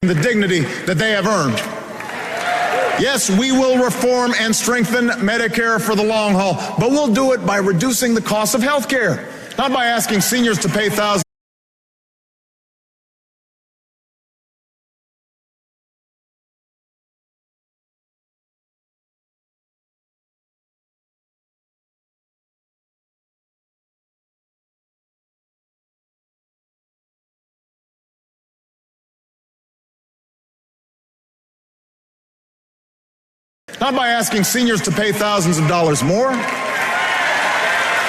the dignity that they have earned. Yes, we will reform and strengthen Medicare for the long haul, but we'll do it by reducing the cost of health care, not by asking seniors to pay thousands. Not by asking seniors to pay thousands of dollars more.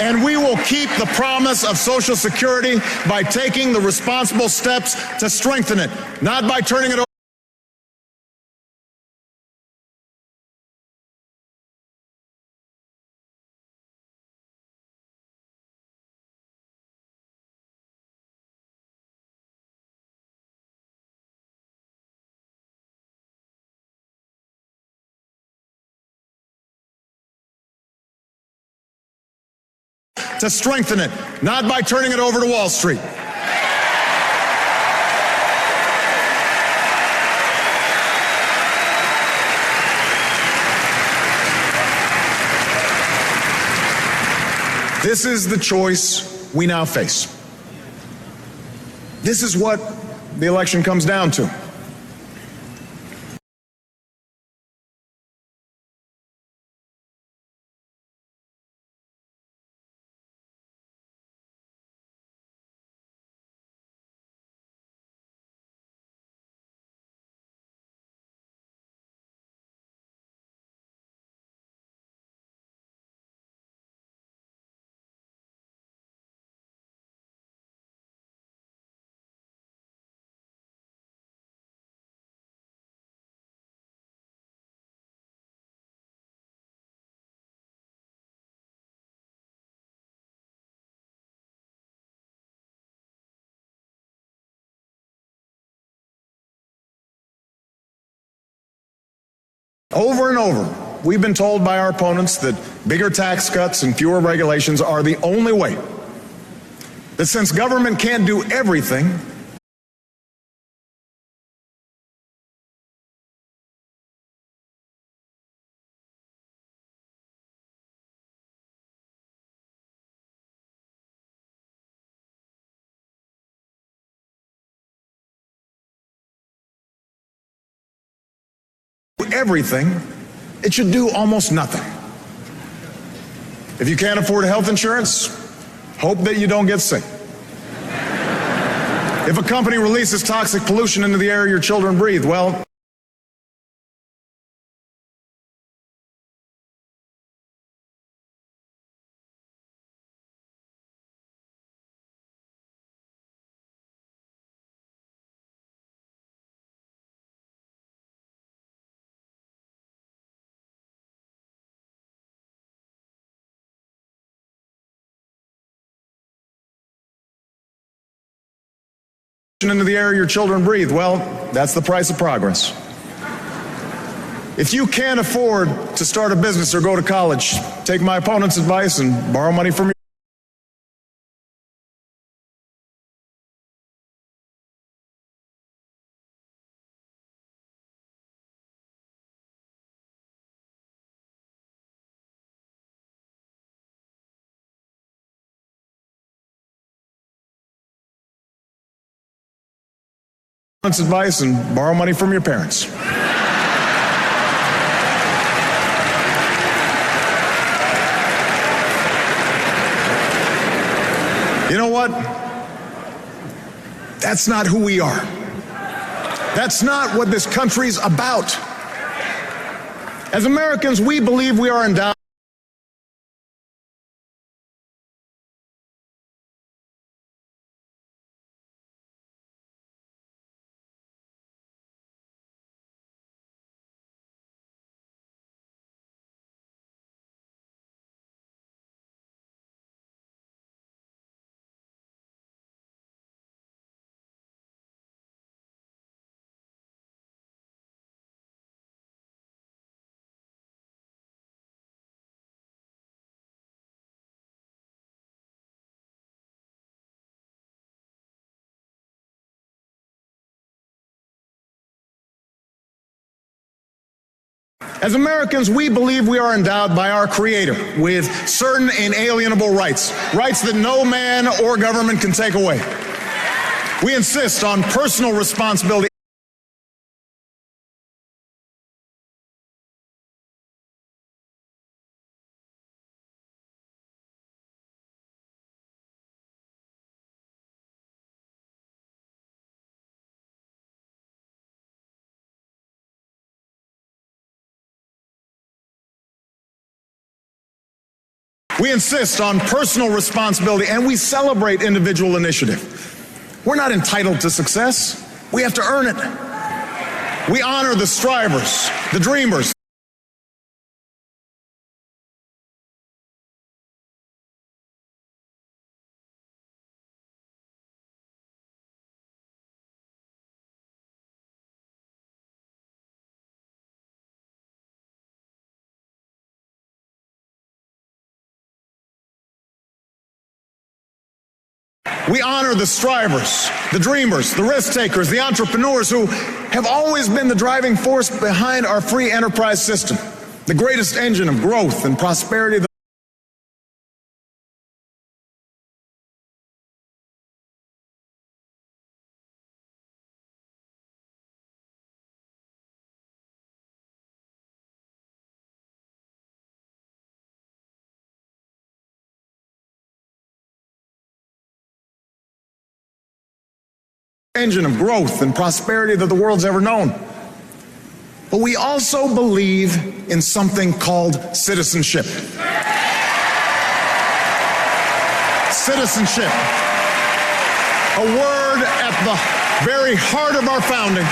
And we will keep the promise of Social Security by taking the responsible steps to strengthen it, not by turning it over to strengthen it, not by turning it over to Wall Street. This is the choice we now face. This is what the election comes down to. Over and over, we've been told by our opponents that bigger tax cuts and fewer regulations are the only way. That since government can't do everything, it should do almost nothing. If you can't afford health insurance, hope that you don't get sick. If a company releases toxic pollution into the air your children breathe, well, into the air your children breathe, well, that's the price of progress. If you can't afford to start a business or go to college, take my opponent's advice and borrow money from advice and borrow money from your parents. You know what? That's not who we are. That's not what this country's about. As Americans, we believe we are endowed As Americans, we believe we are endowed by our Creator with certain inalienable rights, rights that no man or government can take away. We insist on personal responsibility. We insist on personal responsibility, and we celebrate individual initiative. We're not entitled to success. We have to earn it. We honor the strivers, the dreamers. We honor the strivers, the dreamers, the risk takers, the entrepreneurs who have always been the driving force behind our free enterprise system, the greatest engine of growth and prosperity. Engine of growth and prosperity that the world's ever known. But we also believe in something called citizenship. Citizenship, a word at the very heart of our founding.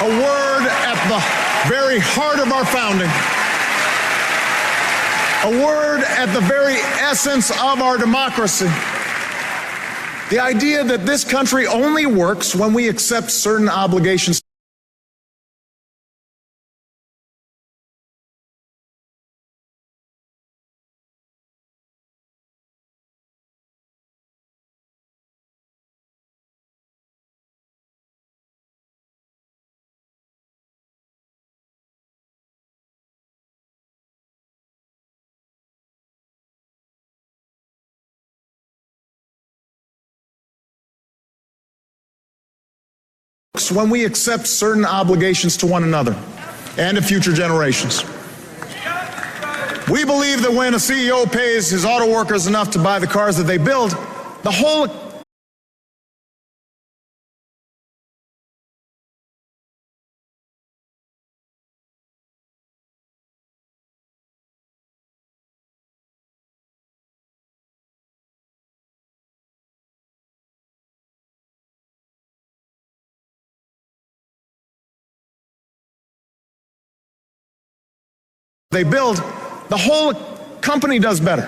A word at the very heart of our founding. A word at the very essence of our democracy. The idea that this country only works when we accept certain obligations. When we accept certain obligations to one another and to future generations. We believe that when a CEO pays his auto workers enough to buy the cars that they build, the whole company does better.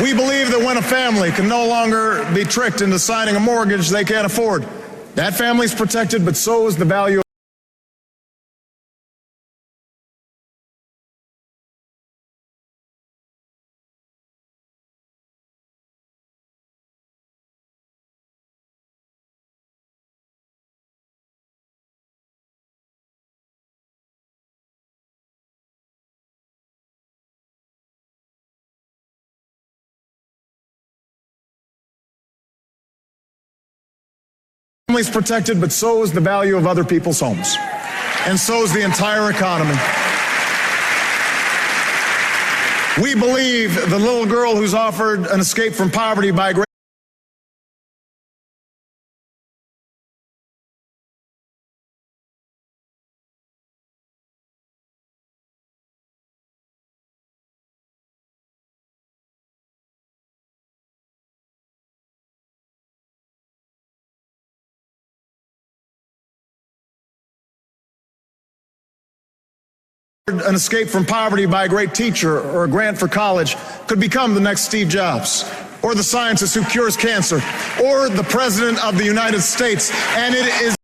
We believe that when a family can no longer be tricked into signing a mortgage they can't afford, that family's protected, but so is the value family's protected, but so is the value of other people's homes. And so is the entire economy. We believe the little girl who's offered an escape from poverty by an escape from poverty by a great teacher or a grant for college could become the next Steve Jobs, or the scientist who cures cancer, or the President of the United States. And it is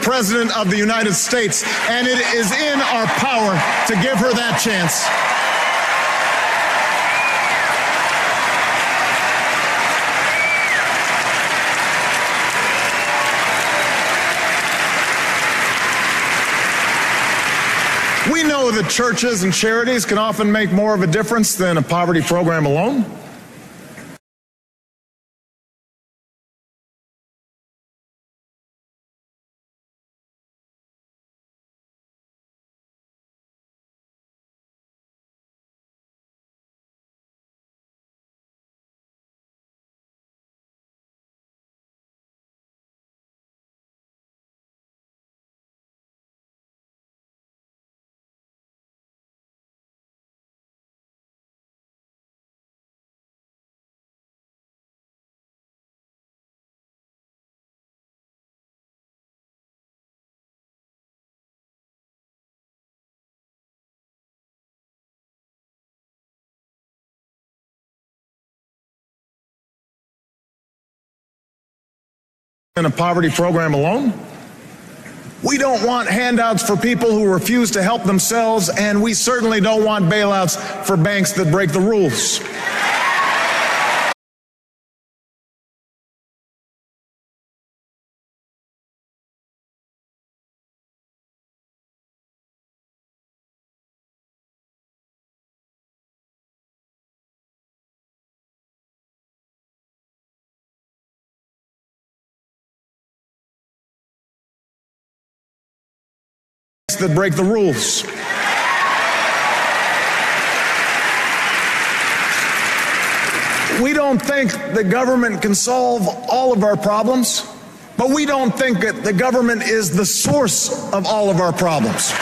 President of the United States, and it is in our power to give her that chance. We know that churches and charities can often make more of a difference than a poverty program alone. In a poverty program alone. We don't want handouts for people who refuse to help themselves, and we certainly don't want bailouts for banks that break the rules. That break the rules. We don't think the government can solve all of our problems, but we don't think that the government is the source of all of our problems.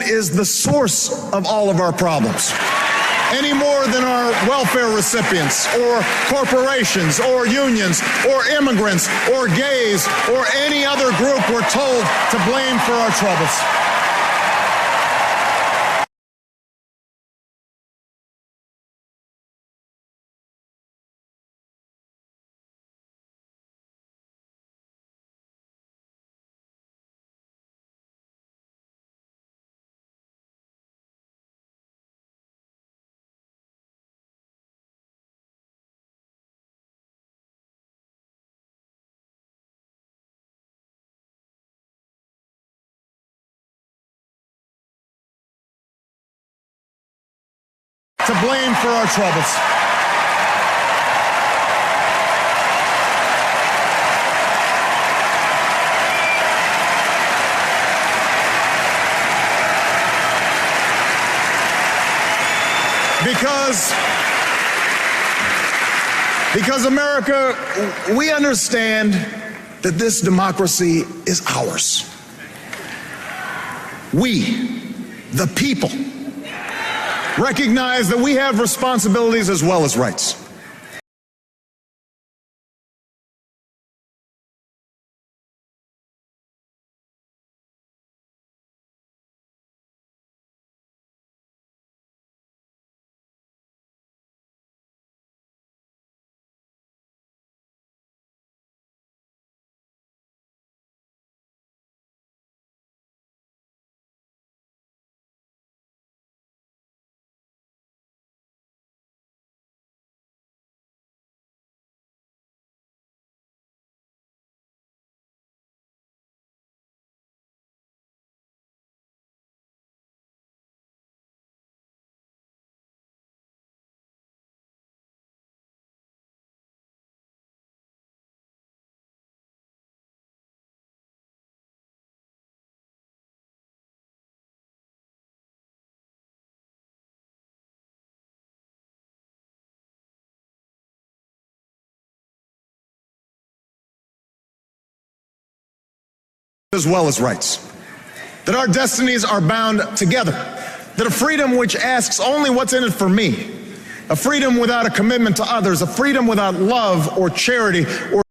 Is the source of all of our problems, any more than our welfare recipients or corporations or unions or immigrants or gays or any other group we're told to blame for our troubles. To blame for our troubles. Because America, we understand that this democracy is ours. We, the people, recognize that we have responsibilities as well as rights. as well as rights. That our destinies are bound together. That a freedom which asks only what's in it for me, a freedom without a commitment to others, a freedom without love or charity or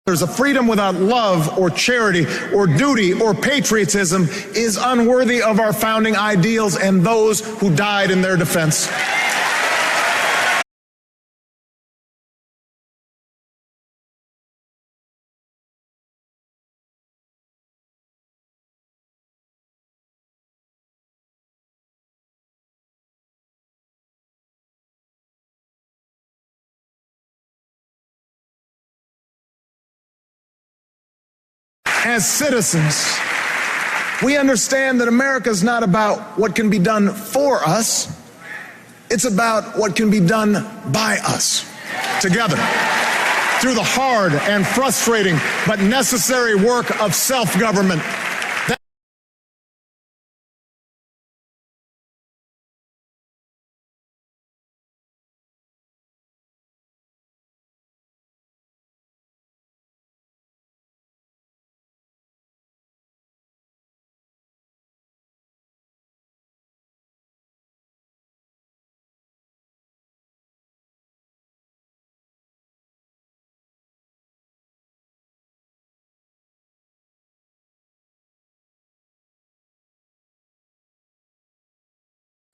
there's a freedom without love or charity or duty or patriotism is unworthy of our founding ideals and those who died in their defense. As citizens, we understand that America is not about what can be done for us. It's about what can be done by us, together, through the hard and frustrating but necessary work of self-government.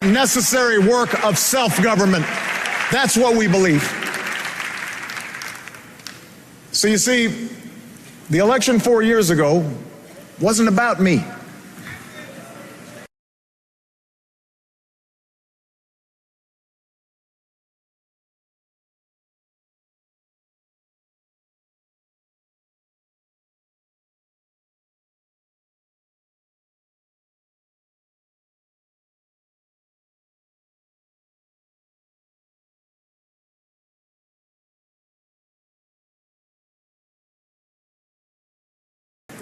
Necessary work of self-government. That's what we believe. So you see, the election 4 years ago wasn't about me.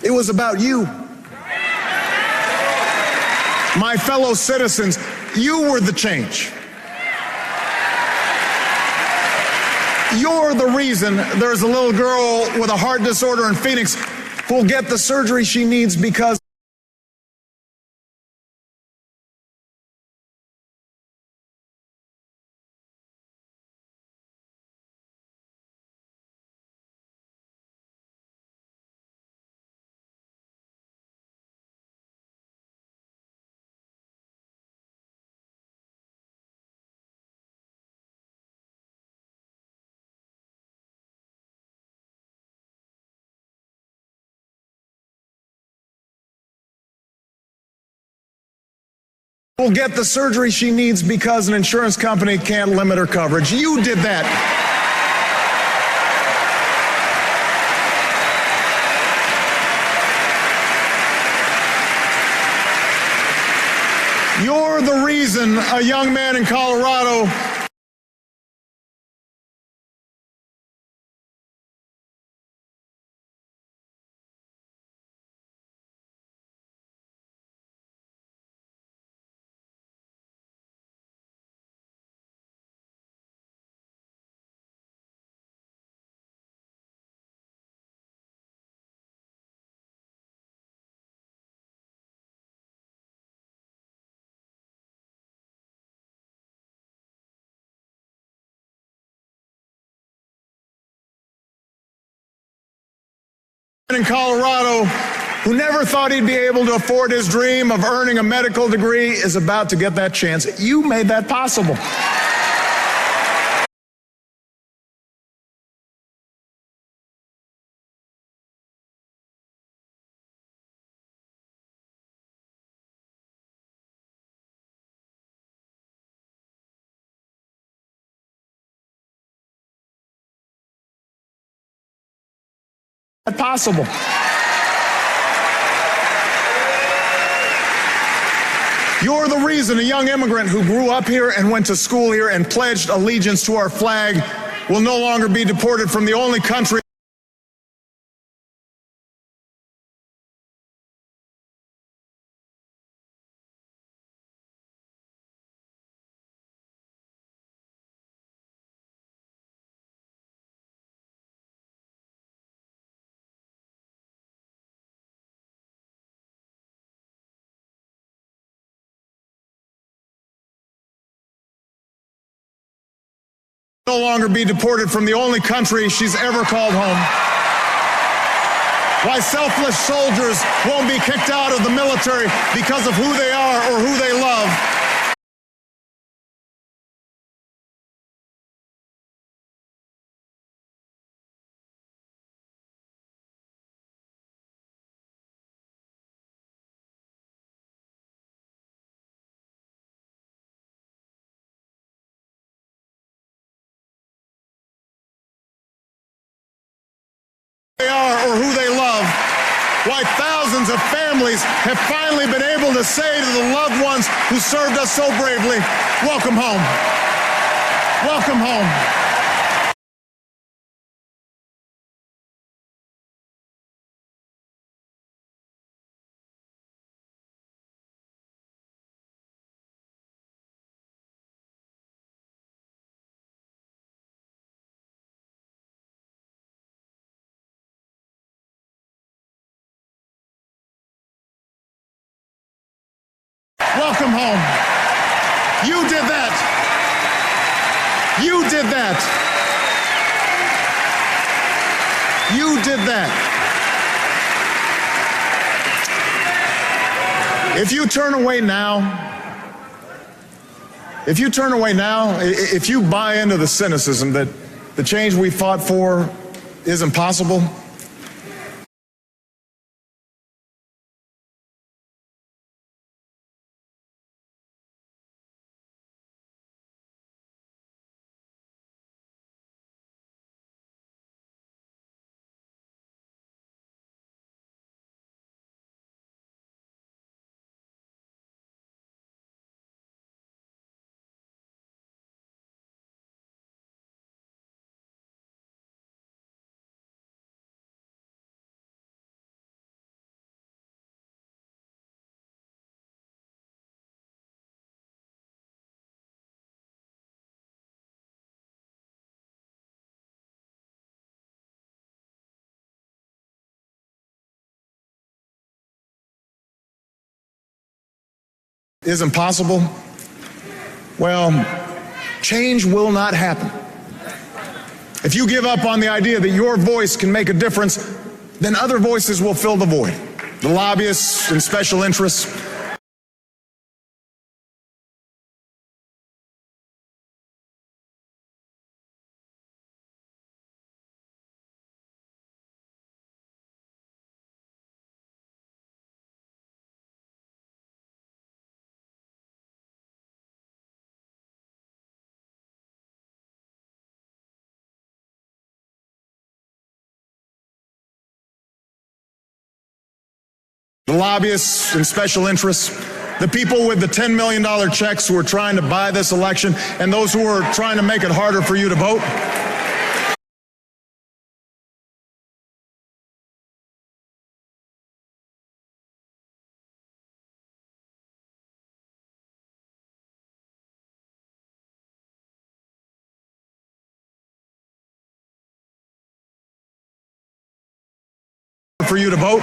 It was about you. My fellow citizens, you were the change. You're the reason there's a little girl with a heart disorder in Phoenix who'll get the surgery she needs because will get the surgery she needs because an insurance company can't limit her coverage. You did that. You're the reason a young man in Colorado in Colorado who never thought he'd be able to afford his dream of earning a medical degree is about to get that chance. You made that possible. Possible. You're the reason a young immigrant who grew up here and went to school here and pledged allegiance to our flag will no longer be deported from the only country no longer be deported from the only country she's ever called home. Why selfless soldiers won't be kicked out of the military because of who they are or who they love. They are or who they love. Why thousands of families have finally been able to say to the loved ones who served us so bravely, welcome home. Welcome home. Welcome home. You did that. You did that. You did that. If you turn away now, if you buy into the cynicism that the change we fought for isn't possible, isn't possible, well, change will not happen. If you give up on the idea that your voice can make a difference, then other voices will fill the void. The lobbyists and special interests. The lobbyists and special interests, the people with the $10 million checks who are trying to buy this election, and those who are trying to make it harder for you to vote. For you to vote.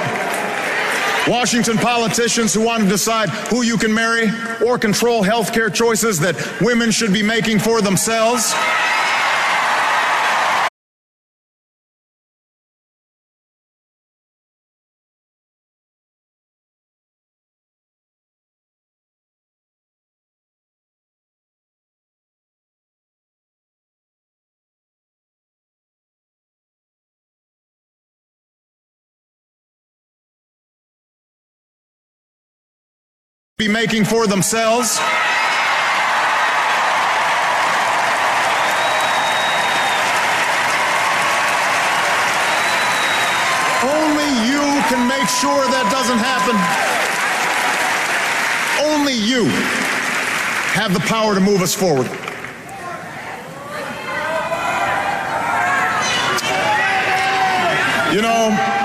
Washington politicians who want to decide who you can marry or control health care choices that women should be making for themselves. Be making for themselves. Only you can make sure that doesn't happen. only you have the power to move us forward. You know,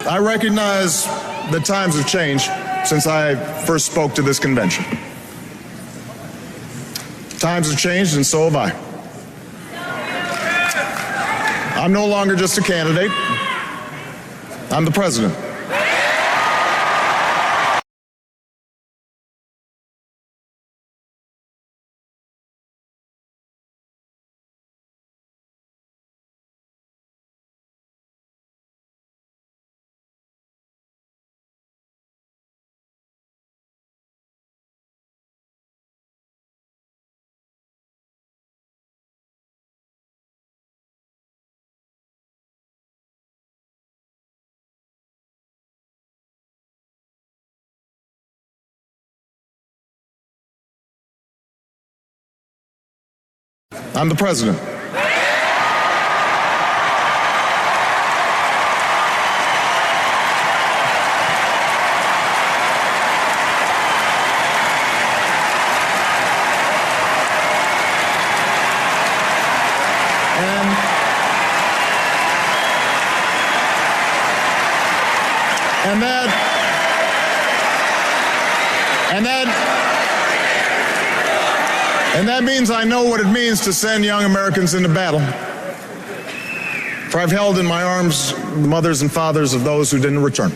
I recognize that times have changed since I first spoke to this convention. Times have changed, and so have I. I'm no longer just a candidate. I'm the president. I'm the president. And that means I know what it means to send young Americans into battle. For I've held in my arms the mothers and fathers of those who didn't return.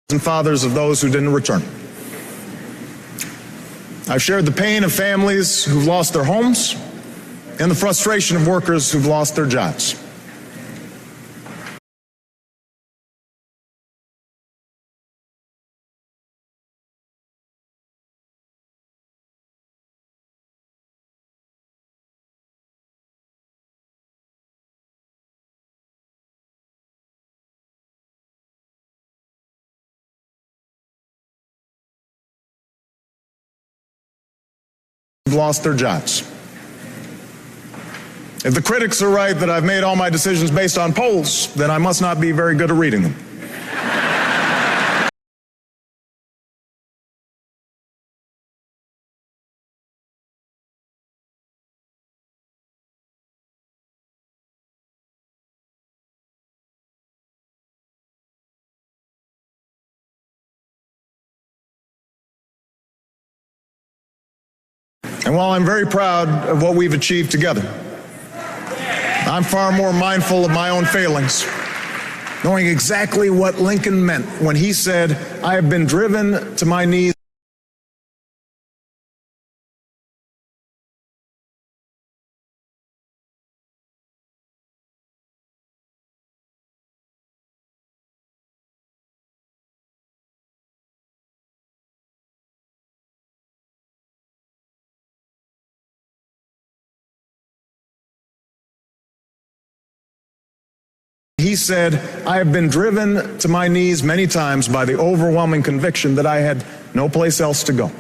And fathers of those who didn't return. I've shared the pain of families who've lost their homes and the frustration of workers who've lost their jobs. Lost their jobs. If the critics are right that I've made all my decisions based on polls, then I must not be very good at reading them. And while I'm very proud of what we've achieved together, I'm far more mindful of my own failings, knowing exactly what Lincoln meant when he said, "I have been driven to my knees." He said, "I have been driven to my knees many times by the overwhelming conviction that I had no place else to go."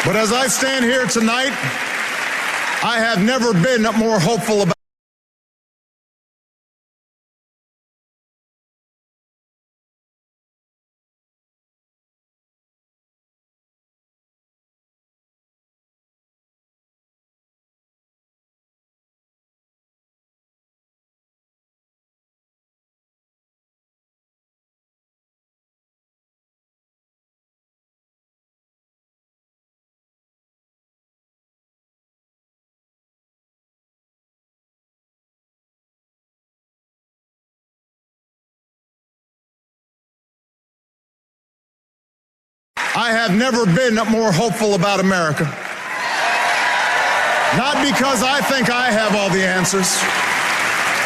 But as I stand here tonight, I have never been more hopeful about I have never been more hopeful about America. Not because I think I have all the answers,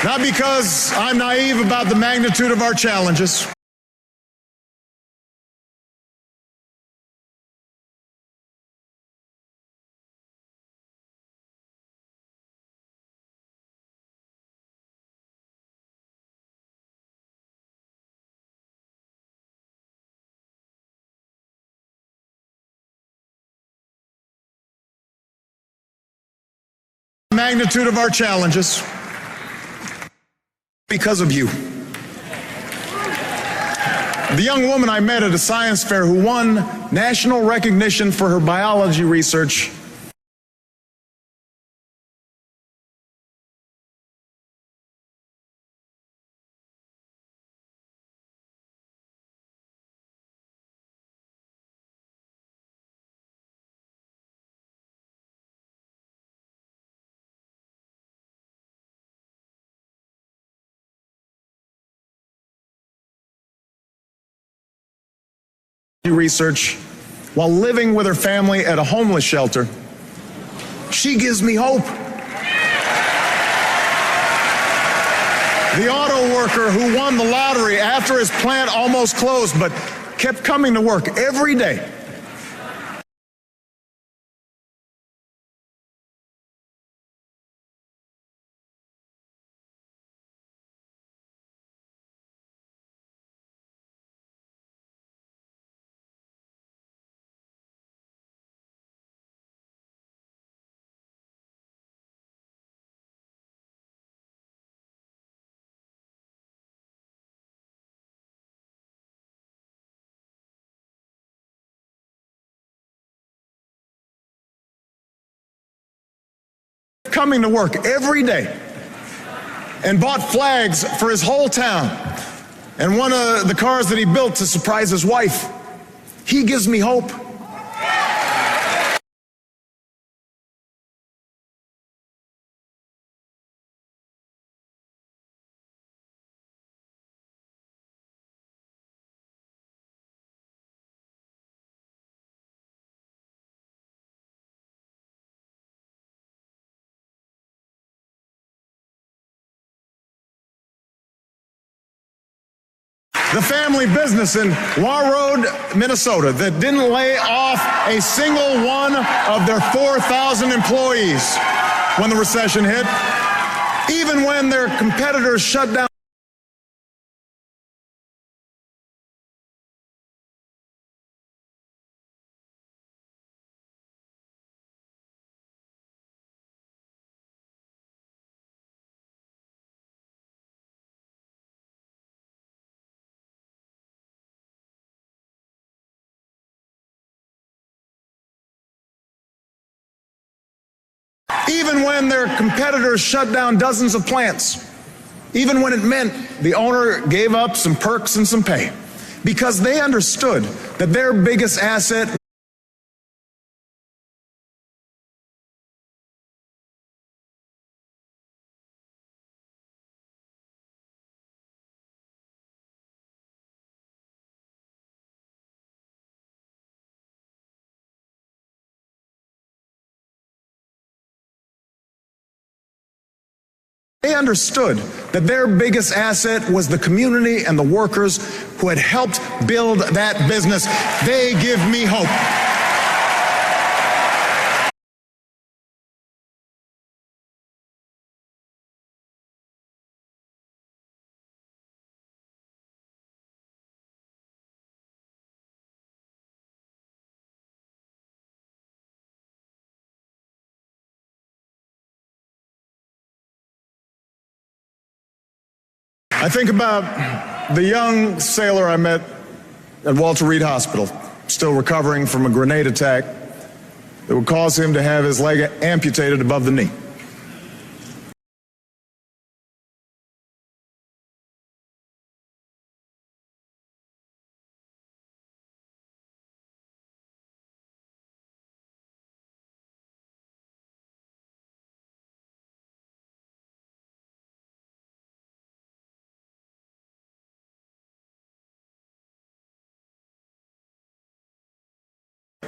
not because I'm naive about the magnitude of our challenges. Magnitude of our challenges because of you. The young woman I met at a science fair who won national recognition for her biology research while living with her family at a homeless shelter. She gives me hope. The auto worker who won the lottery after his plant almost closed but kept coming to work every day. Coming to work every day and bought flags for his whole town and one of the cars that he built to surprise his wife. He gives me hope. The family business in Warroad, Minnesota, that didn't lay off a single one of their 4,000 employees when the recession hit, even when their competitors shut down. Even when their competitors shut down dozens of plants. even when it meant the owner gave up some perks and some pay, because they understood that their biggest asset They understood that their biggest asset was the community and the workers who had helped build that business. They give me hope. I think about the young sailor I met at Walter Reed Hospital, still recovering from a grenade attack that would cause him to have his leg amputated above the knee.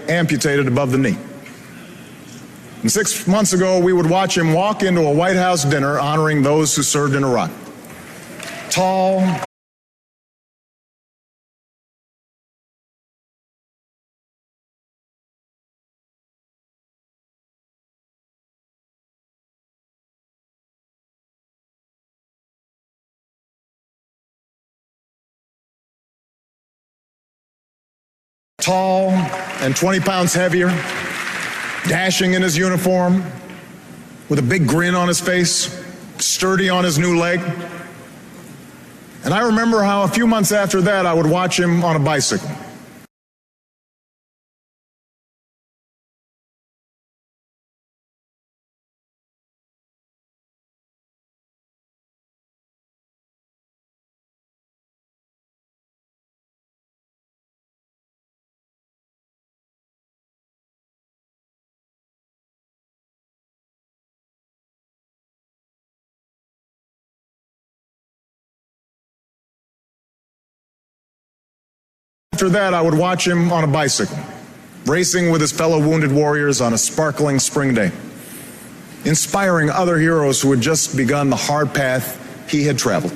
Amputated above the knee. And 6 months ago, we would watch him walk into a White House dinner honoring those who served in Iraq. Tall, and 20 pounds heavier, dashing in his uniform, with a big grin on his face, sturdy on his new leg. And I remember how a few months after that, I would watch him on a bicycle. After that, I would watch him on a bicycle, racing with his fellow wounded warriors on a sparkling spring day, inspiring other heroes who had just begun the hard path he had traveled.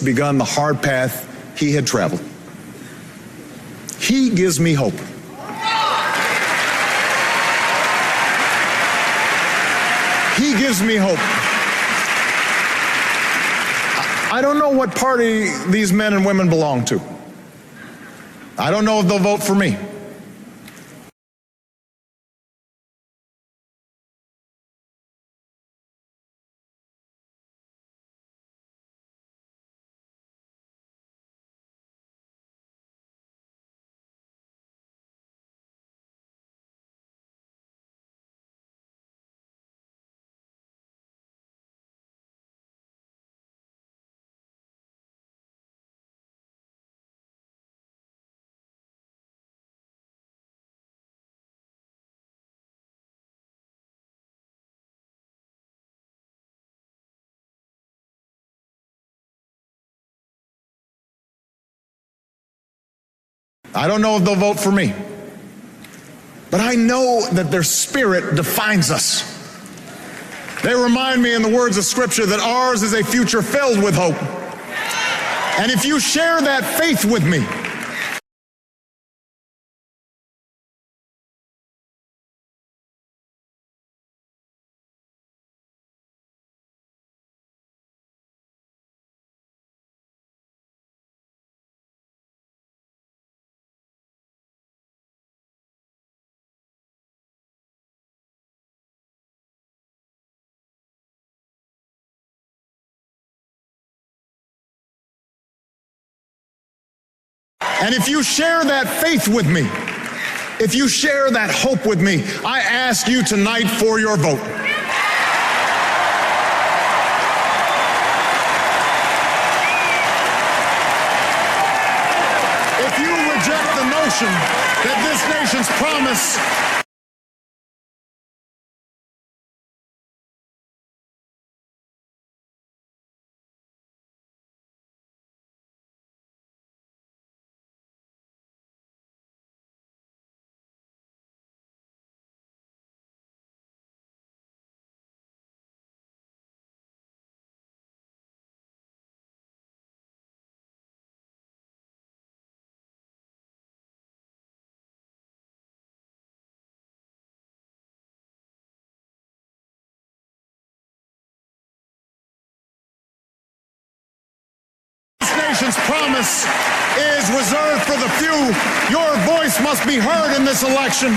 Begun the hard path he had traveled. He gives me hope. He gives me hope. I don't know what party these men and women belong to. I don't know if they'll vote for me. I don't know if they'll vote for me, but I know that their spirit defines us. They remind me in the words of Scripture that ours is a future filled with hope. And if you share that faith with me, And if you share that faith with me, if you share that hope with me, I ask you tonight for your vote. If you reject the notion that this nation's promise nation's promise is reserved for the few, your voice must be heard in this election.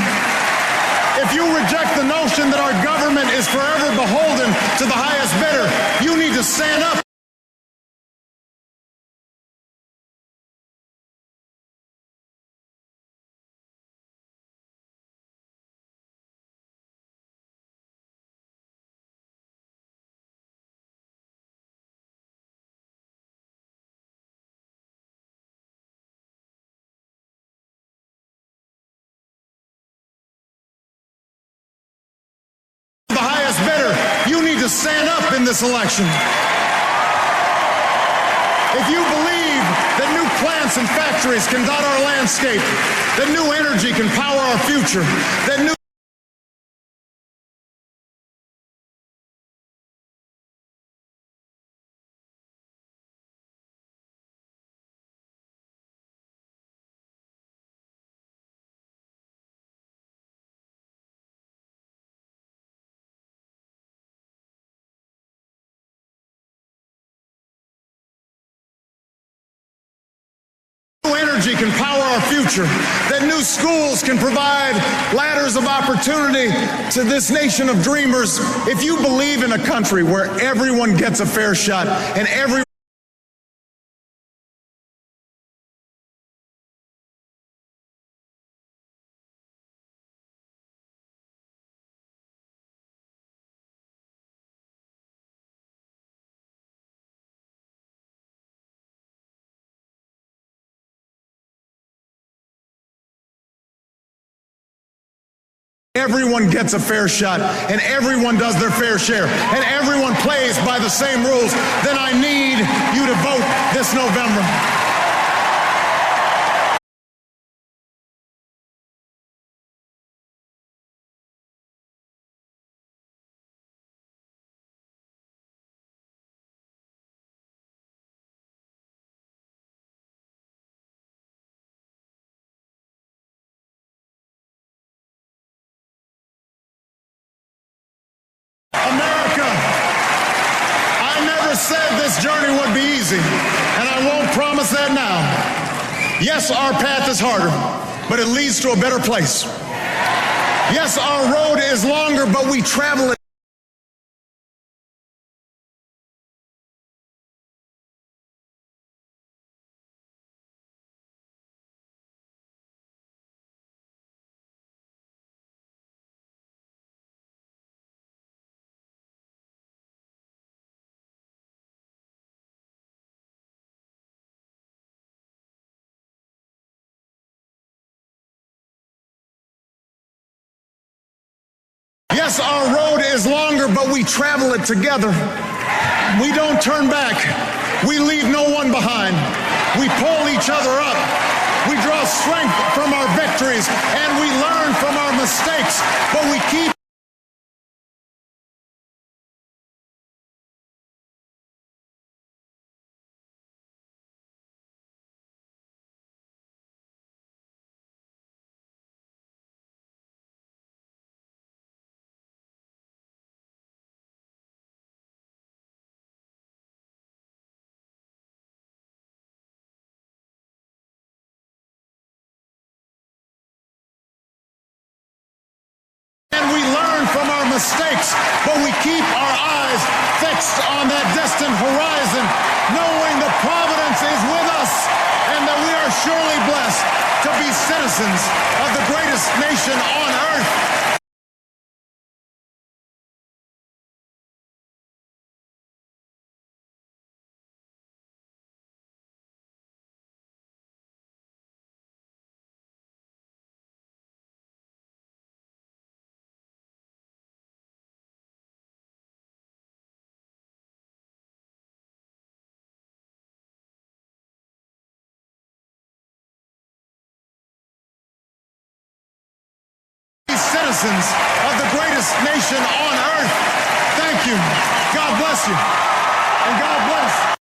If you reject the notion that our government is forever beholden to the highest bidder, you need to stand up. The highest bidder, you need to stand up in this election. If you believe that new plants and factories can dot our landscape, that new energy can power our future, that new energy can power our future, that new schools can provide ladders of opportunity to this nation of dreamers. If you believe in a country where everyone gets a fair shot and every everyone gets a fair shot and everyone does their fair share and everyone plays by the same rules, then I need you to vote this November. America, I never said this journey would be easy, and I won't promise that now. Yes, our path is harder, but it leads to a better place. Yes, our road is longer, but we travel it. Yes, our road is longer, but we travel it together. We don't turn back. We leave no one behind. We pull each other up. We draw strength from our victories, and we learn from our mistakes, but we keep from our mistakes, but we keep our eyes fixed on that distant horizon, knowing that providence is with us and that we are surely blessed. citizens of the greatest nation on earth. Citizens of the greatest nation on earth. Thank you. God bless you. And God bless.